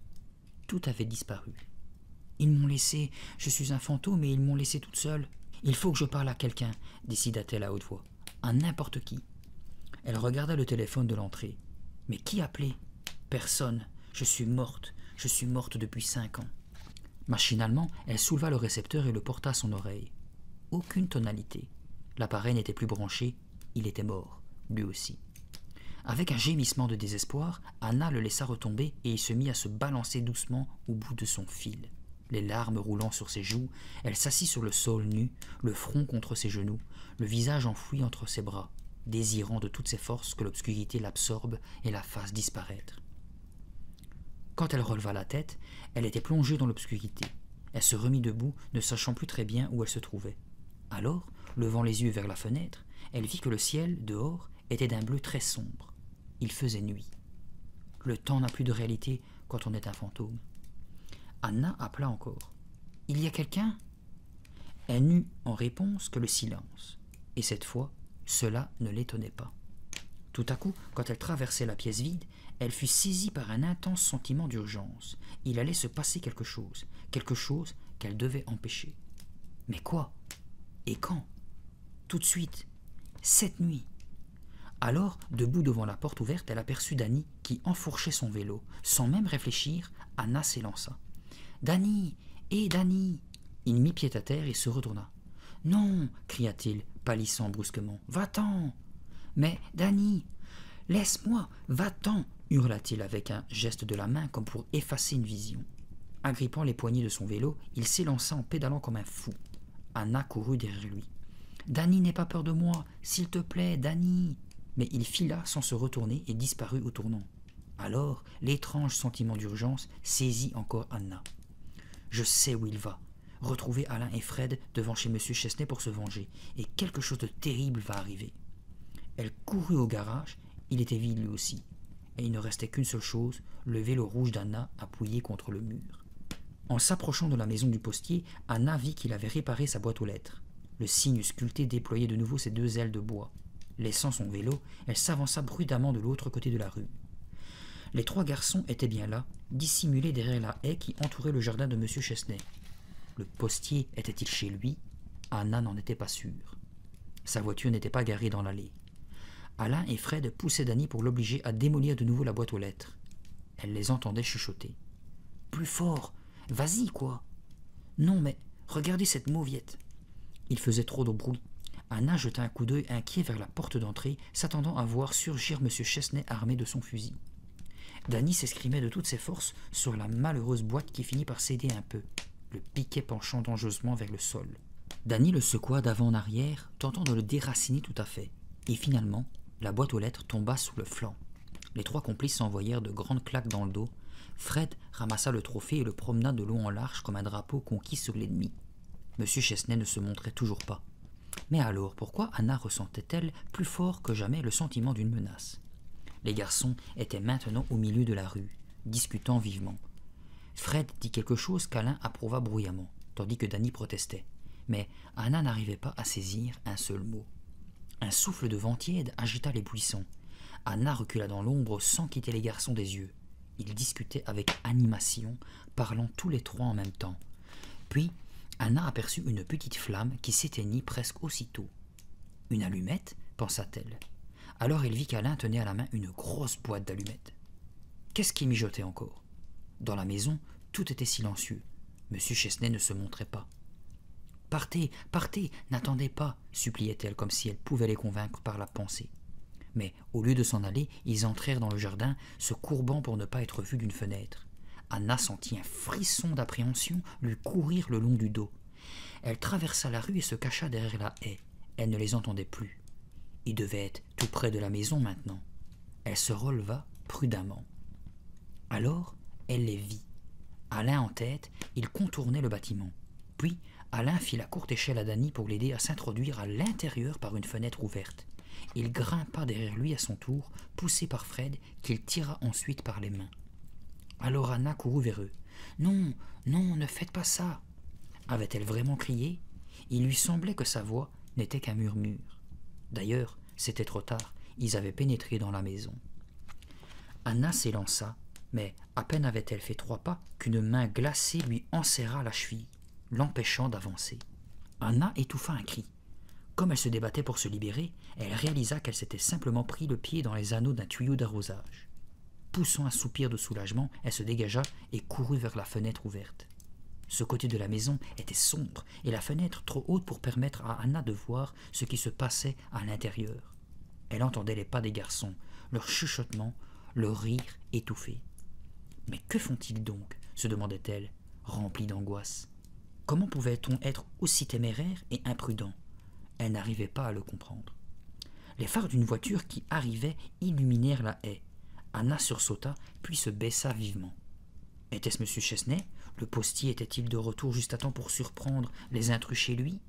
Tout avait disparu. « Ils m'ont laissé, je suis un fantôme et ils m'ont laissé toute seule. Il faut que je parle à quelqu'un, décida-t-elle à haute voix. À n'importe qui. » Elle regarda le téléphone de l'entrée. Mais qui appelait? Personne. Je suis morte depuis 5 ans. Machinalement, elle souleva le récepteur et le porta à son oreille. Aucune tonalité. L'appareil n'était plus branché, il était mort, lui aussi. Avec un gémissement de désespoir, Anna le laissa retomber et il se mit à se balancer doucement au bout de son fil. Les larmes roulant sur ses joues, elle s'assit sur le sol nu, le front contre ses genoux, le visage enfoui entre ses bras, désirant de toutes ses forces que l'obscurité l'absorbe et la fasse disparaître. Quand elle releva la tête, elle était plongée dans l'obscurité. Elle se remit debout, ne sachant plus très bien où elle se trouvait. Alors, levant les yeux vers la fenêtre, elle vit que le ciel, dehors, était d'un bleu très sombre. Il faisait nuit. Le temps n'a plus de réalité quand on est un fantôme. Anna appela encore. « Il y a quelqu'un » Elle n'eut en réponse que le silence. Et cette fois, cela ne l'étonnait pas. Tout à coup, quand elle traversait la pièce vide, elle fut saisie par un intense sentiment d'urgence. Il allait se passer quelque chose qu'elle devait empêcher. Mais quoi? Et quand? Tout de suite, cette nuit. Alors, debout devant la porte ouverte, elle aperçut Dany qui enfourchait son vélo. Sans même réfléchir, Anna s'élança. « Dany! Hé, Dany !» Il mit pied à terre et se retourna. « Non !» cria-t-il, pâlissant brusquement. « Va-t'en !»« Mais, Dany, laisse-moi, va-t'en !» hurla-t-il avec un geste de la main comme pour effacer une vision. Agrippant les poignées de son vélo, il s'élança en pédalant comme un fou. Anna courut derrière lui. « Dany, n'aie pas peur de moi, s'il te plaît, Dany !» Mais il fila sans se retourner et disparut au tournant. Alors, l'étrange sentiment d'urgence saisit encore Anna. « Je sais où il va. Retrouver Alain et Fred devant chez M. Chesney pour se venger, et quelque chose de terrible va arriver. » Elle courut au garage, il était vide lui aussi, et il ne restait qu'une seule chose, le vélo rouge d'Anna appuyé contre le mur. En s'approchant de la maison du postier, Anna vit qu'il avait réparé sa boîte aux lettres. Le cygne sculpté déployait de nouveau ses 2 ailes de bois. Laissant son vélo, elle s'avança prudemment de l'autre côté de la rue. Les 3 garçons étaient bien là, dissimulés derrière la haie qui entourait le jardin de M. Chesney. Le postier était-il chez lui? Anna n'en était pas sûre. Sa voiture n'était pas garée dans l'allée. Alain et Fred poussaient Danny pour l'obliger à démolir de nouveau la boîte aux lettres. Elle les entendait chuchoter. « Plus fort! Vas-y, quoi !»« Non, mais regardez cette mauviette !» Il faisait trop de bruit. Anna jeta un coup d'œil inquiet vers la porte d'entrée, s'attendant à voir surgir M. Chesney armé de son fusil. Danny s'escrimait de toutes ses forces sur la malheureuse boîte qui finit par céder un peu, le piquet penchant dangereusement vers le sol. Danny le secoua d'avant en arrière, tentant de le déraciner tout à fait. Et finalement, la boîte aux lettres tomba sous le flanc. Les 3 complices s'envoyèrent de grandes claques dans le dos. Fred ramassa le trophée et le promena de long en large comme un drapeau conquis sur l'ennemi. M. Chesney ne se montrait toujours pas. Mais alors, pourquoi Anna ressentait-elle plus fort que jamais le sentiment d'une menace? Les garçons étaient maintenant au milieu de la rue, discutant vivement. Fred dit quelque chose qu'Alain approuva bruyamment, tandis que Danny protestait. Mais Anna n'arrivait pas à saisir un seul mot. Un souffle de vent tiède agita les buissons. Anna recula dans l'ombre sans quitter les garçons des yeux. Ils discutaient avec animation, parlant tous les 3 en même temps. Puis, Anna aperçut une petite flamme qui s'éteignit presque aussitôt. « Une allumette ?» pensa-t-elle. Alors elle vit qu'Alain tenait à la main une grosse boîte d'allumettes. Qu'est-ce qui mijotait encore? Dans la maison, tout était silencieux. M. Chesney ne se montrait pas. « Partez, partez, n'attendez pas !» suppliait-elle comme si elle pouvait les convaincre par la pensée. Mais au lieu de s'en aller, ils entrèrent dans le jardin, se courbant pour ne pas être vus d'une fenêtre. Anna sentit un frisson d'appréhension lui courir le long du dos. Elle traversa la rue et se cacha derrière la haie. Elle ne les entendait plus. Ils devaient être tout près de la maison maintenant. Elle se releva prudemment. Alors, elle les vit. Alain en tête, il contournait le bâtiment. Puis, Alain fit la courte échelle à Danny pour l'aider à s'introduire à l'intérieur par une fenêtre ouverte. Il grimpa derrière lui à son tour, poussé par Fred, qu'il tira ensuite par les mains. Alors Anna courut vers eux. « Non, non, ne faites pas ça !» Avait-elle vraiment crié? Il lui semblait que sa voix n'était qu'un murmure. D'ailleurs, c'était trop tard, ils avaient pénétré dans la maison. Anna s'élança, mais à peine avait-elle fait 3 pas qu'une main glacée lui enserra la cheville, l'empêchant d'avancer. Anna étouffa un cri. Comme elle se débattait pour se libérer, elle réalisa qu'elle s'était simplement pris le pied dans les anneaux d'un tuyau d'arrosage. Poussant un soupir de soulagement, elle se dégagea et courut vers la fenêtre ouverte. Ce côté de la maison était sombre et la fenêtre trop haute pour permettre à Anna de voir ce qui se passait à l'intérieur. Elle entendait les pas des garçons, leur chuchotement, leur rire étouffé. « Mais que font-ils donc ?» se demandait-elle, remplie d'angoisse. Comment pouvait-on être aussi téméraire et imprudent? Elle n'arrivait pas à le comprendre. Les phares d'une voiture qui arrivait illuminèrent la haie. Anna sursauta, puis se baissa vivement. Était-ce M. Chesney? Le postier était-il de retour juste à temps pour surprendre les intrus chez lui?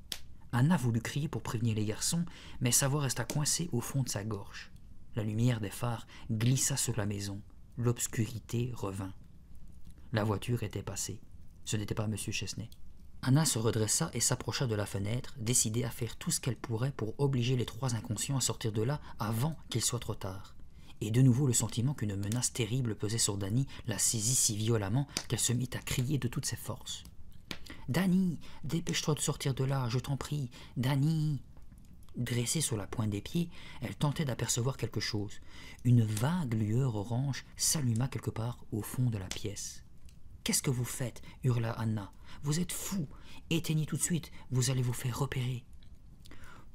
Anna voulut crier pour prévenir les garçons, mais sa voix resta coincée au fond de sa gorge. La lumière des phares glissa sur la maison. L'obscurité revint. La voiture était passée. Ce n'était pas M. Chesney. Anna se redressa et s'approcha de la fenêtre, décidée à faire tout ce qu'elle pourrait pour obliger les 3 inconscients à sortir de là avant qu'il soit trop tard. Et de nouveau le sentiment qu'une menace terrible pesait sur Danny la saisit si violemment qu'elle se mit à crier de toutes ses forces. « Danny, dépêche-toi de sortir de là, je t'en prie, Danny !» Dressée sur la pointe des pieds, elle tentait d'apercevoir quelque chose. Une vague lueur orange s'alluma quelque part au fond de la pièce. « Qu'est-ce que vous faites ?» hurla Anna. « Vous êtes fous! Éteignez tout de suite, vous allez vous faire repérer. »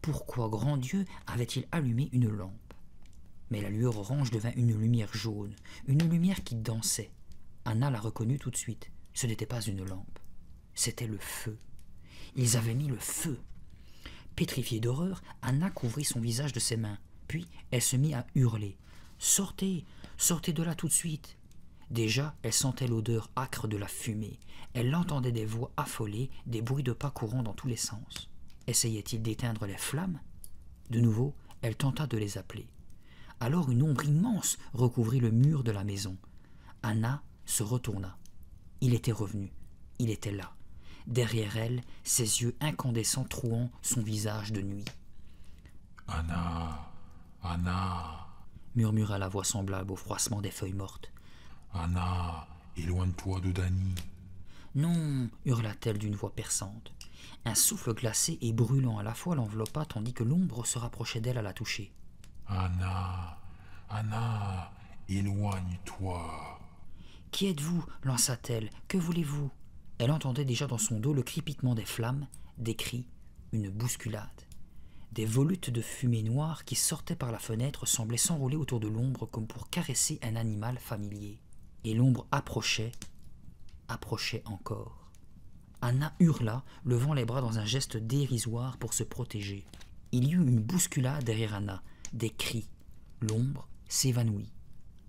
Pourquoi, grand Dieu, avait-il allumé une lampe? Mais la lueur orange devint une lumière jaune, une lumière qui dansait. Anna la reconnut tout de suite. Ce n'était pas une lampe. C'était le feu. Ils avaient mis le feu. Pétrifiée d'horreur, Anna couvrit son visage de ses mains. Puis elle se mit à hurler. « Sortez! Sortez de là tout de suite !» Déjà, elle sentait l'odeur âcre de la fumée. Elle entendait des voix affolées, des bruits de pas courant dans tous les sens. Essayait-il d'éteindre les flammes? De nouveau, elle tenta de les appeler. Alors une ombre immense recouvrit le mur de la maison. Anna se retourna. Il était revenu. Il était là. Derrière elle, ses yeux incandescents trouant son visage de nuit. Anna, Anna, murmura la voix semblable au froissement des feuilles mortes. Anna, éloigne-toi de Dany. Non, hurla-t-elle d'une voix perçante. Un souffle glacé et brûlant à la fois l'enveloppa tandis que l'ombre se rapprochait d'elle à la toucher. Anna, Anna, éloigne-toi. Qui êtes-vous lança-t-elle. Que voulez-vous? Elle entendait déjà dans son dos le crépitement des flammes, des cris, une bousculade. Des volutes de fumée noire qui sortaient par la fenêtre semblaient s'enrouler autour de l'ombre comme pour caresser un animal familier. Et l'ombre approchait encore. Anna hurla, levant les bras dans un geste dérisoire pour se protéger. Il y eut une bousculade derrière Anna, des cris. L'ombre s'évanouit.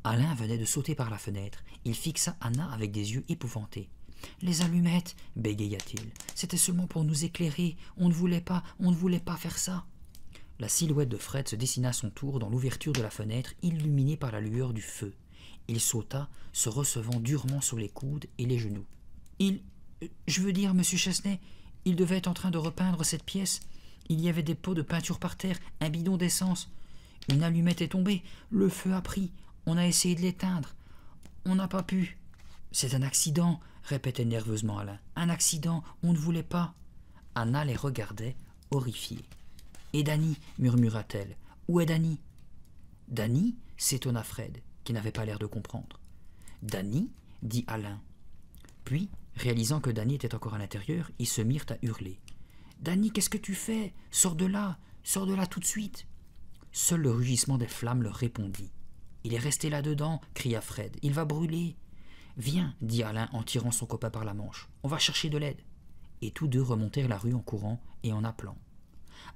Alain venait de sauter par la fenêtre. Il fixa Anna avec des yeux épouvantés. « Les allumettes !» bégaya-t-il. « C'était seulement pour nous éclairer. On ne voulait pas faire ça. » La silhouette de Fred se dessina à son tour dans l'ouverture de la fenêtre, illuminée par la lueur du feu. Il sauta, se recevant durement sur les coudes et les genoux. Je veux dire, monsieur Chesney, il devait être en train de repeindre cette pièce. Il y avait des pots de peinture par terre, un bidon d'essence. Une allumette est tombée, le feu a pris. On a essayé de l'éteindre. On n'a pas pu. »« C'est un accident, » répétait nerveusement Alain. « Un accident, on ne voulait pas. » Anna les regardait, horrifiée. « Et Dany » murmura-t-elle. « Où est Dany ?»« Dany » s'étonna Fred, qui n'avait pas l'air de comprendre. « Dany » dit Alain. Puis, réalisant que Dany était encore à l'intérieur, ils se mirent à hurler. « Dany, qu'est-ce que tu fais? Sors de là tout de suite !» Seul le rugissement des flammes leur répondit. « Il est resté là-dedans !» cria Fred. « Il va brûler !»« Viens !» dit Alain en tirant son copain par la manche. « On va chercher de l'aide !» Et tous deux remontèrent la rue en courant et en appelant.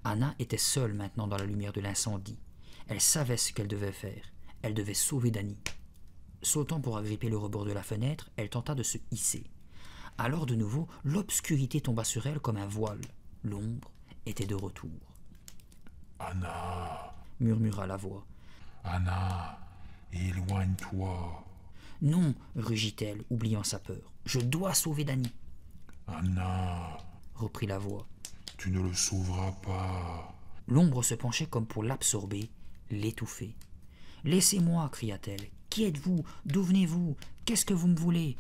Anna était seule maintenant dans la lumière de l'incendie. Elle savait ce qu'elle devait faire. Elle devait sauver Dany. Sautant pour agripper le rebord de la fenêtre, elle tenta de se hisser. Alors de nouveau, l'obscurité tomba sur elle comme un voile. L'ombre était de retour. « Anna, murmura la voix. Anna, éloigne-toi. »« Non, rugit-elle, oubliant sa peur. Je dois sauver Dany. »« Anna, reprit la voix. Tu ne le sauveras pas. » L'ombre se penchait comme pour l'absorber, l'étouffer. « Laissez-moi » cria-t-elle. « Qui êtes-vous? D'où venez-vous? Qu'est-ce que vous me voulez ?»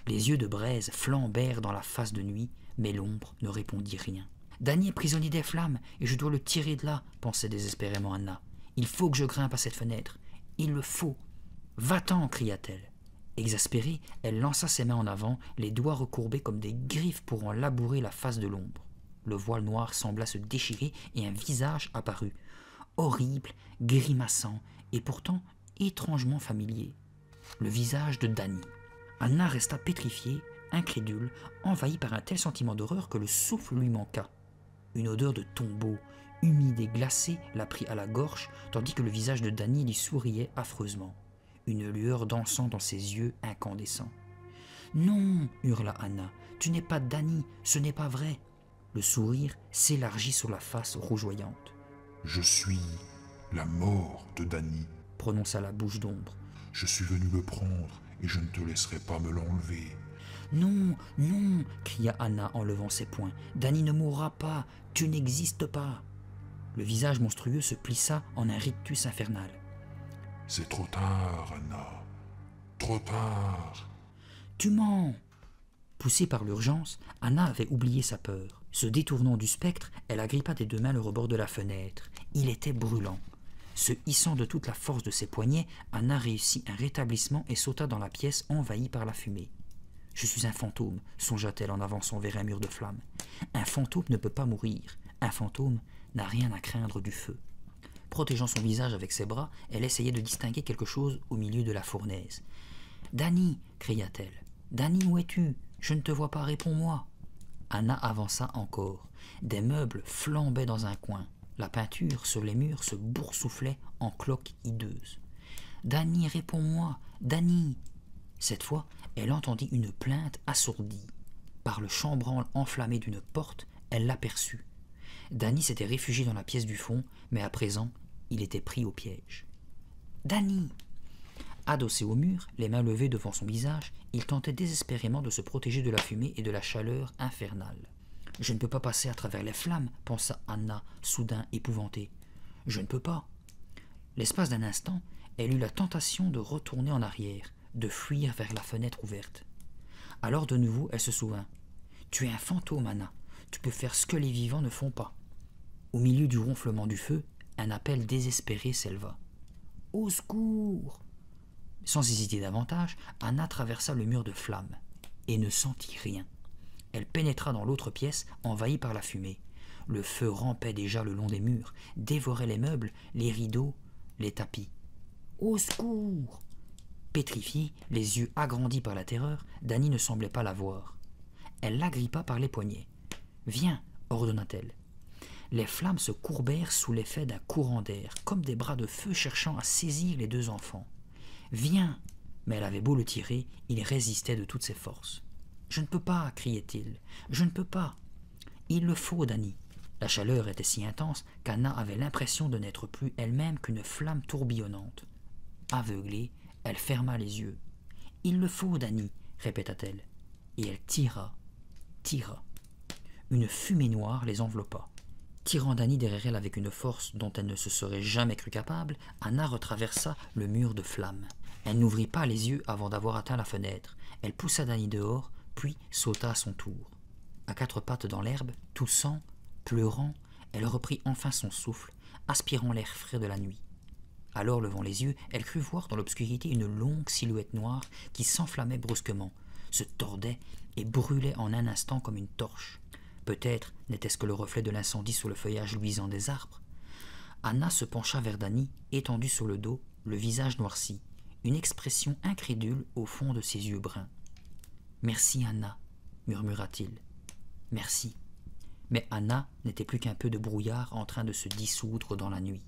Les yeux de braise flambèrent dans la face de nuit, mais l'ombre ne répondit rien. « Dany est prisonnier des flammes, et je dois le tirer de là, » pensait désespérément Anna. « Il faut que je grimpe à cette fenêtre. Il le faut. »« Va-t'en » cria-t-elle. Exaspérée, elle lança ses mains en avant, les doigts recourbés comme des griffes pour en labourer la face de l'ombre. Le voile noir sembla se déchirer et un visage apparut, horrible, grimaçant et pourtant étrangement familier. Le visage de Dany. Anna resta pétrifiée, incrédule, envahie par un tel sentiment d'horreur que le souffle lui manqua. Une odeur de tombeau, humide et glacée, la prit à la gorge, tandis que le visage de Dany lui souriait affreusement. Une lueur dansant dans ses yeux incandescents. « Non » hurla Anna, « tu n'es pas Dany, ce n'est pas vrai !» Le sourire s'élargit sur la face rougeoyante. « Je suis la mort de Dany, » prononça la bouche d'ombre. « Je suis venu le prendre et je ne te laisserai pas me l'enlever. »« Non, non » cria Anna en levant ses poings. « Dany ne mourra pas, tu n'existes pas !» Le visage monstrueux se plissa en un rictus infernal. « C'est trop tard, Anna, trop tard. » « Tu mens !» Poussée par l'urgence, Anna avait oublié sa peur. Se détournant du spectre, elle agrippa des deux mains le rebord de la fenêtre. Il était brûlant. Se hissant de toute la force de ses poignets, Anna réussit un rétablissement et sauta dans la pièce envahie par la fumée. « Je suis un fantôme », songea-t-elle en avançant vers un mur de flammes. « Un fantôme ne peut pas mourir. Un fantôme n'a rien à craindre du feu. » Protégeant son visage avec ses bras, elle essayait de distinguer quelque chose au milieu de la fournaise. « Dany » cria-t-elle. « Dany, où es-tu? Je ne te vois pas, réponds-moi. » Anna avança encore. Des meubles flambaient dans un coin. La peinture sur les murs se boursouflait en cloques hideuses. « Dany, réponds-moi, Dany !» Cette fois, elle entendit une plainte assourdie. Par le chambranle enflammé d'une porte, elle l'aperçut. Dany s'était réfugié dans la pièce du fond, mais à présent, il était pris au piège. « Dany !» Adossé au mur, les mains levées devant son visage, il tentait désespérément de se protéger de la fumée et de la chaleur infernale. « Je ne peux pas passer à travers les flammes, pensa Anna, soudain épouvantée. « Je ne peux pas. » L'espace d'un instant, elle eut la tentation de retourner en arrière, de fuir vers la fenêtre ouverte. Alors de nouveau, elle se souvint. « Tu es un fantôme, Anna. Tu peux faire ce que les vivants ne font pas. » Au milieu du ronflement du feu, un appel désespéré s'éleva. « Au secours !» Sans hésiter davantage, Anna traversa le mur de flammes et ne sentit rien. Elle pénétra dans l'autre pièce, envahie par la fumée. Le feu rampait déjà le long des murs, dévorait les meubles, les rideaux, les tapis. « Au secours !» Pétrifiée, les yeux agrandis par la terreur, Dany ne semblait pas la voir. Elle l'agrippa par les poignets. « Viens !» ordonna-t-elle. Les flammes se courbèrent sous l'effet d'un courant d'air, comme des bras de feu cherchant à saisir les deux enfants. « Viens !» Mais elle avait beau le tirer, il résistait de toutes ses forces. « Je ne peux pas !» criait-il. « Je ne peux pas !»« Il le faut, Dany !» La chaleur était si intense qu'Anna avait l'impression de n'être plus elle-même qu'une flamme tourbillonnante. Aveuglée, elle ferma les yeux. « Il le faut, Dany !» répéta-t-elle. Et elle tira. Une fumée noire les enveloppa. Tirant Dany derrière elle avec une force dont elle ne se serait jamais crue capable, Anna retraversa le mur de flammes. Elle n'ouvrit pas les yeux avant d'avoir atteint la fenêtre. Elle poussa Dany dehors, puis sauta à son tour. À quatre pattes dans l'herbe, toussant, pleurant, elle reprit enfin son souffle, aspirant l'air frais de la nuit. Alors, levant les yeux, elle crut voir dans l'obscurité une longue silhouette noire qui s'enflammait brusquement, se tordait et brûlait en un instant comme une torche. Peut-être n'était-ce que le reflet de l'incendie sous le feuillage luisant des arbres. Anna se pencha vers Dany, étendue sur le dos, le visage noirci, une expression incrédule au fond de ses yeux bruns. « Merci, Anna, » murmura-t-il. « Merci. » Mais Anna n'était plus qu'un peu de brouillard en train de se dissoudre dans la nuit.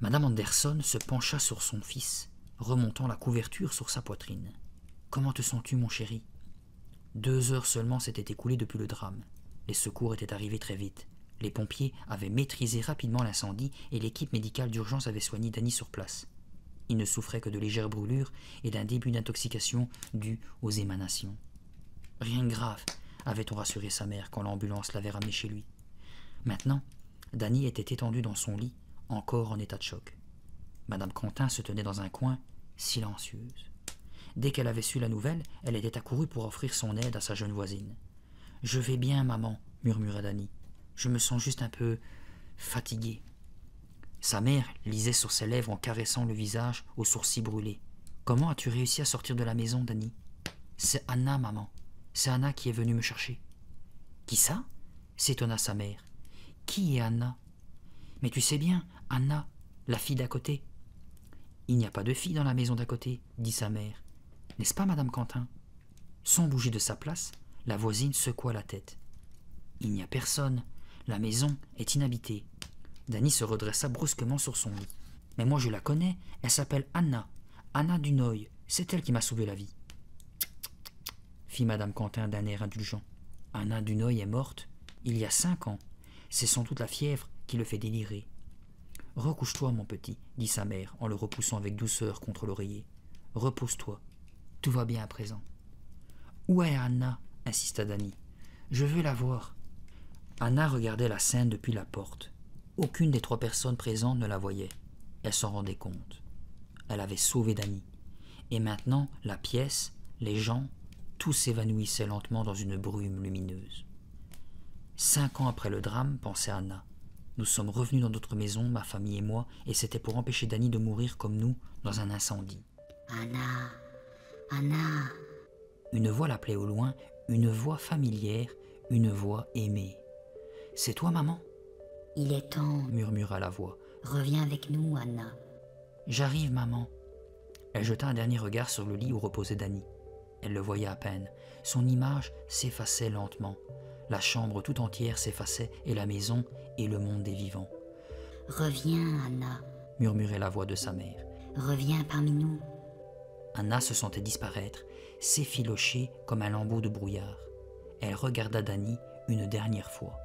Madame Anderson se pencha sur son fils, remontant la couverture sur sa poitrine. « Comment te sens-tu, mon chéri » 2 heures seulement s'étaient écoulées depuis le drame. Les secours étaient arrivés très vite. Les pompiers avaient maîtrisé rapidement l'incendie et l'équipe médicale d'urgence avait soigné Dany sur place. Il ne souffrait que de légères brûlures et d'un début d'intoxication dû aux émanations. Rien de grave, avait-on rassuré sa mère quand l'ambulance l'avait ramené chez lui. Maintenant, Dany était étendue dans son lit, encore en état de choc. Madame Quentin se tenait dans un coin, silencieuse. Dès qu'elle avait su la nouvelle, elle était accourue pour offrir son aide à sa jeune voisine. « Je vais bien, maman, » murmura Dany. « Je me sens juste un peu fatiguée. » Sa mère lisait sur ses lèvres en caressant le visage aux sourcils brûlés. « Comment as-tu réussi à sortir de la maison, Dany ?»« C'est Anna, maman. C'est Anna qui est venue me chercher. »« Qui ça ?» s'étonna sa mère. « Qui est Anna ?»« Mais tu sais bien, Anna, la fille d'à côté. »« Il n'y a pas de fille dans la maison d'à côté, » dit sa mère. « N'est-ce pas, Madame Quentin ?» Sans bouger de sa place, la voisine secoua la tête. « Il n'y a personne. La maison est inhabitée. » Dany se redressa brusquement sur son lit. « Mais moi je la connais, elle s'appelle Anna. Anna Dunoy, c'est elle qui m'a sauvé la vie. » fit Madame Quentin d'un air indulgent. « Anna Dunoy est morte il y a 5 ans. C'est sans doute la fièvre qui le fait délirer. »« Recouche-toi, mon petit, » dit sa mère en le repoussant avec douceur contre l'oreiller. « Repose-toi. Tout va bien à présent. »« Où est Anna ?» insista Dany. « Je veux la voir. » Anna regardait la scène depuis la porte. Aucune des 3 personnes présentes ne la voyait. Elle s'en rendait compte. Elle avait sauvé Dany. Et maintenant, la pièce, les gens, tout s'évanouissait lentement dans une brume lumineuse. 5 ans après le drame, pensait Anna, nous sommes revenus dans notre maison, ma famille et moi, et c'était pour empêcher Dany de mourir comme nous dans un incendie. Anna, Anna. Une voix l'appelait au loin, une voix familière, une voix aimée. « C'est toi, maman ?» Il est temps. murmura la voix. Reviens avec nous, Anna. « J'arrive, maman. » Elle jeta un dernier regard sur le lit où reposait Dany. Elle le voyait à peine. Son image s'effaçait lentement. La chambre tout entière s'effaçait et la maison et le monde des vivants. « Reviens, Anna. » murmurait la voix de sa mère. « Reviens parmi nous. » Anna se sentait disparaître, s'effilocher comme un lambeau de brouillard. Elle regarda Dany une dernière fois.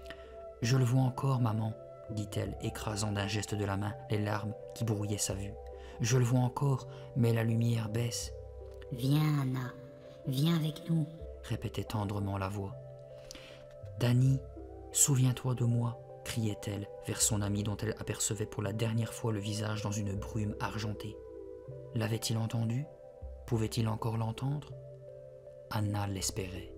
« Je le vois encore, maman, » dit-elle, écrasant d'un geste de la main les larmes qui brouillaient sa vue. « Je le vois encore, mais la lumière baisse. »« Viens, Anna, viens avec nous. » répétait tendrement la voix. « Dany, souviens-toi de moi, » criait-elle vers son ami dont elle apercevait pour la dernière fois le visage dans une brume argentée. L'avait-il entendu? Pouvait-il encore l'entendre? Anna l'espérait.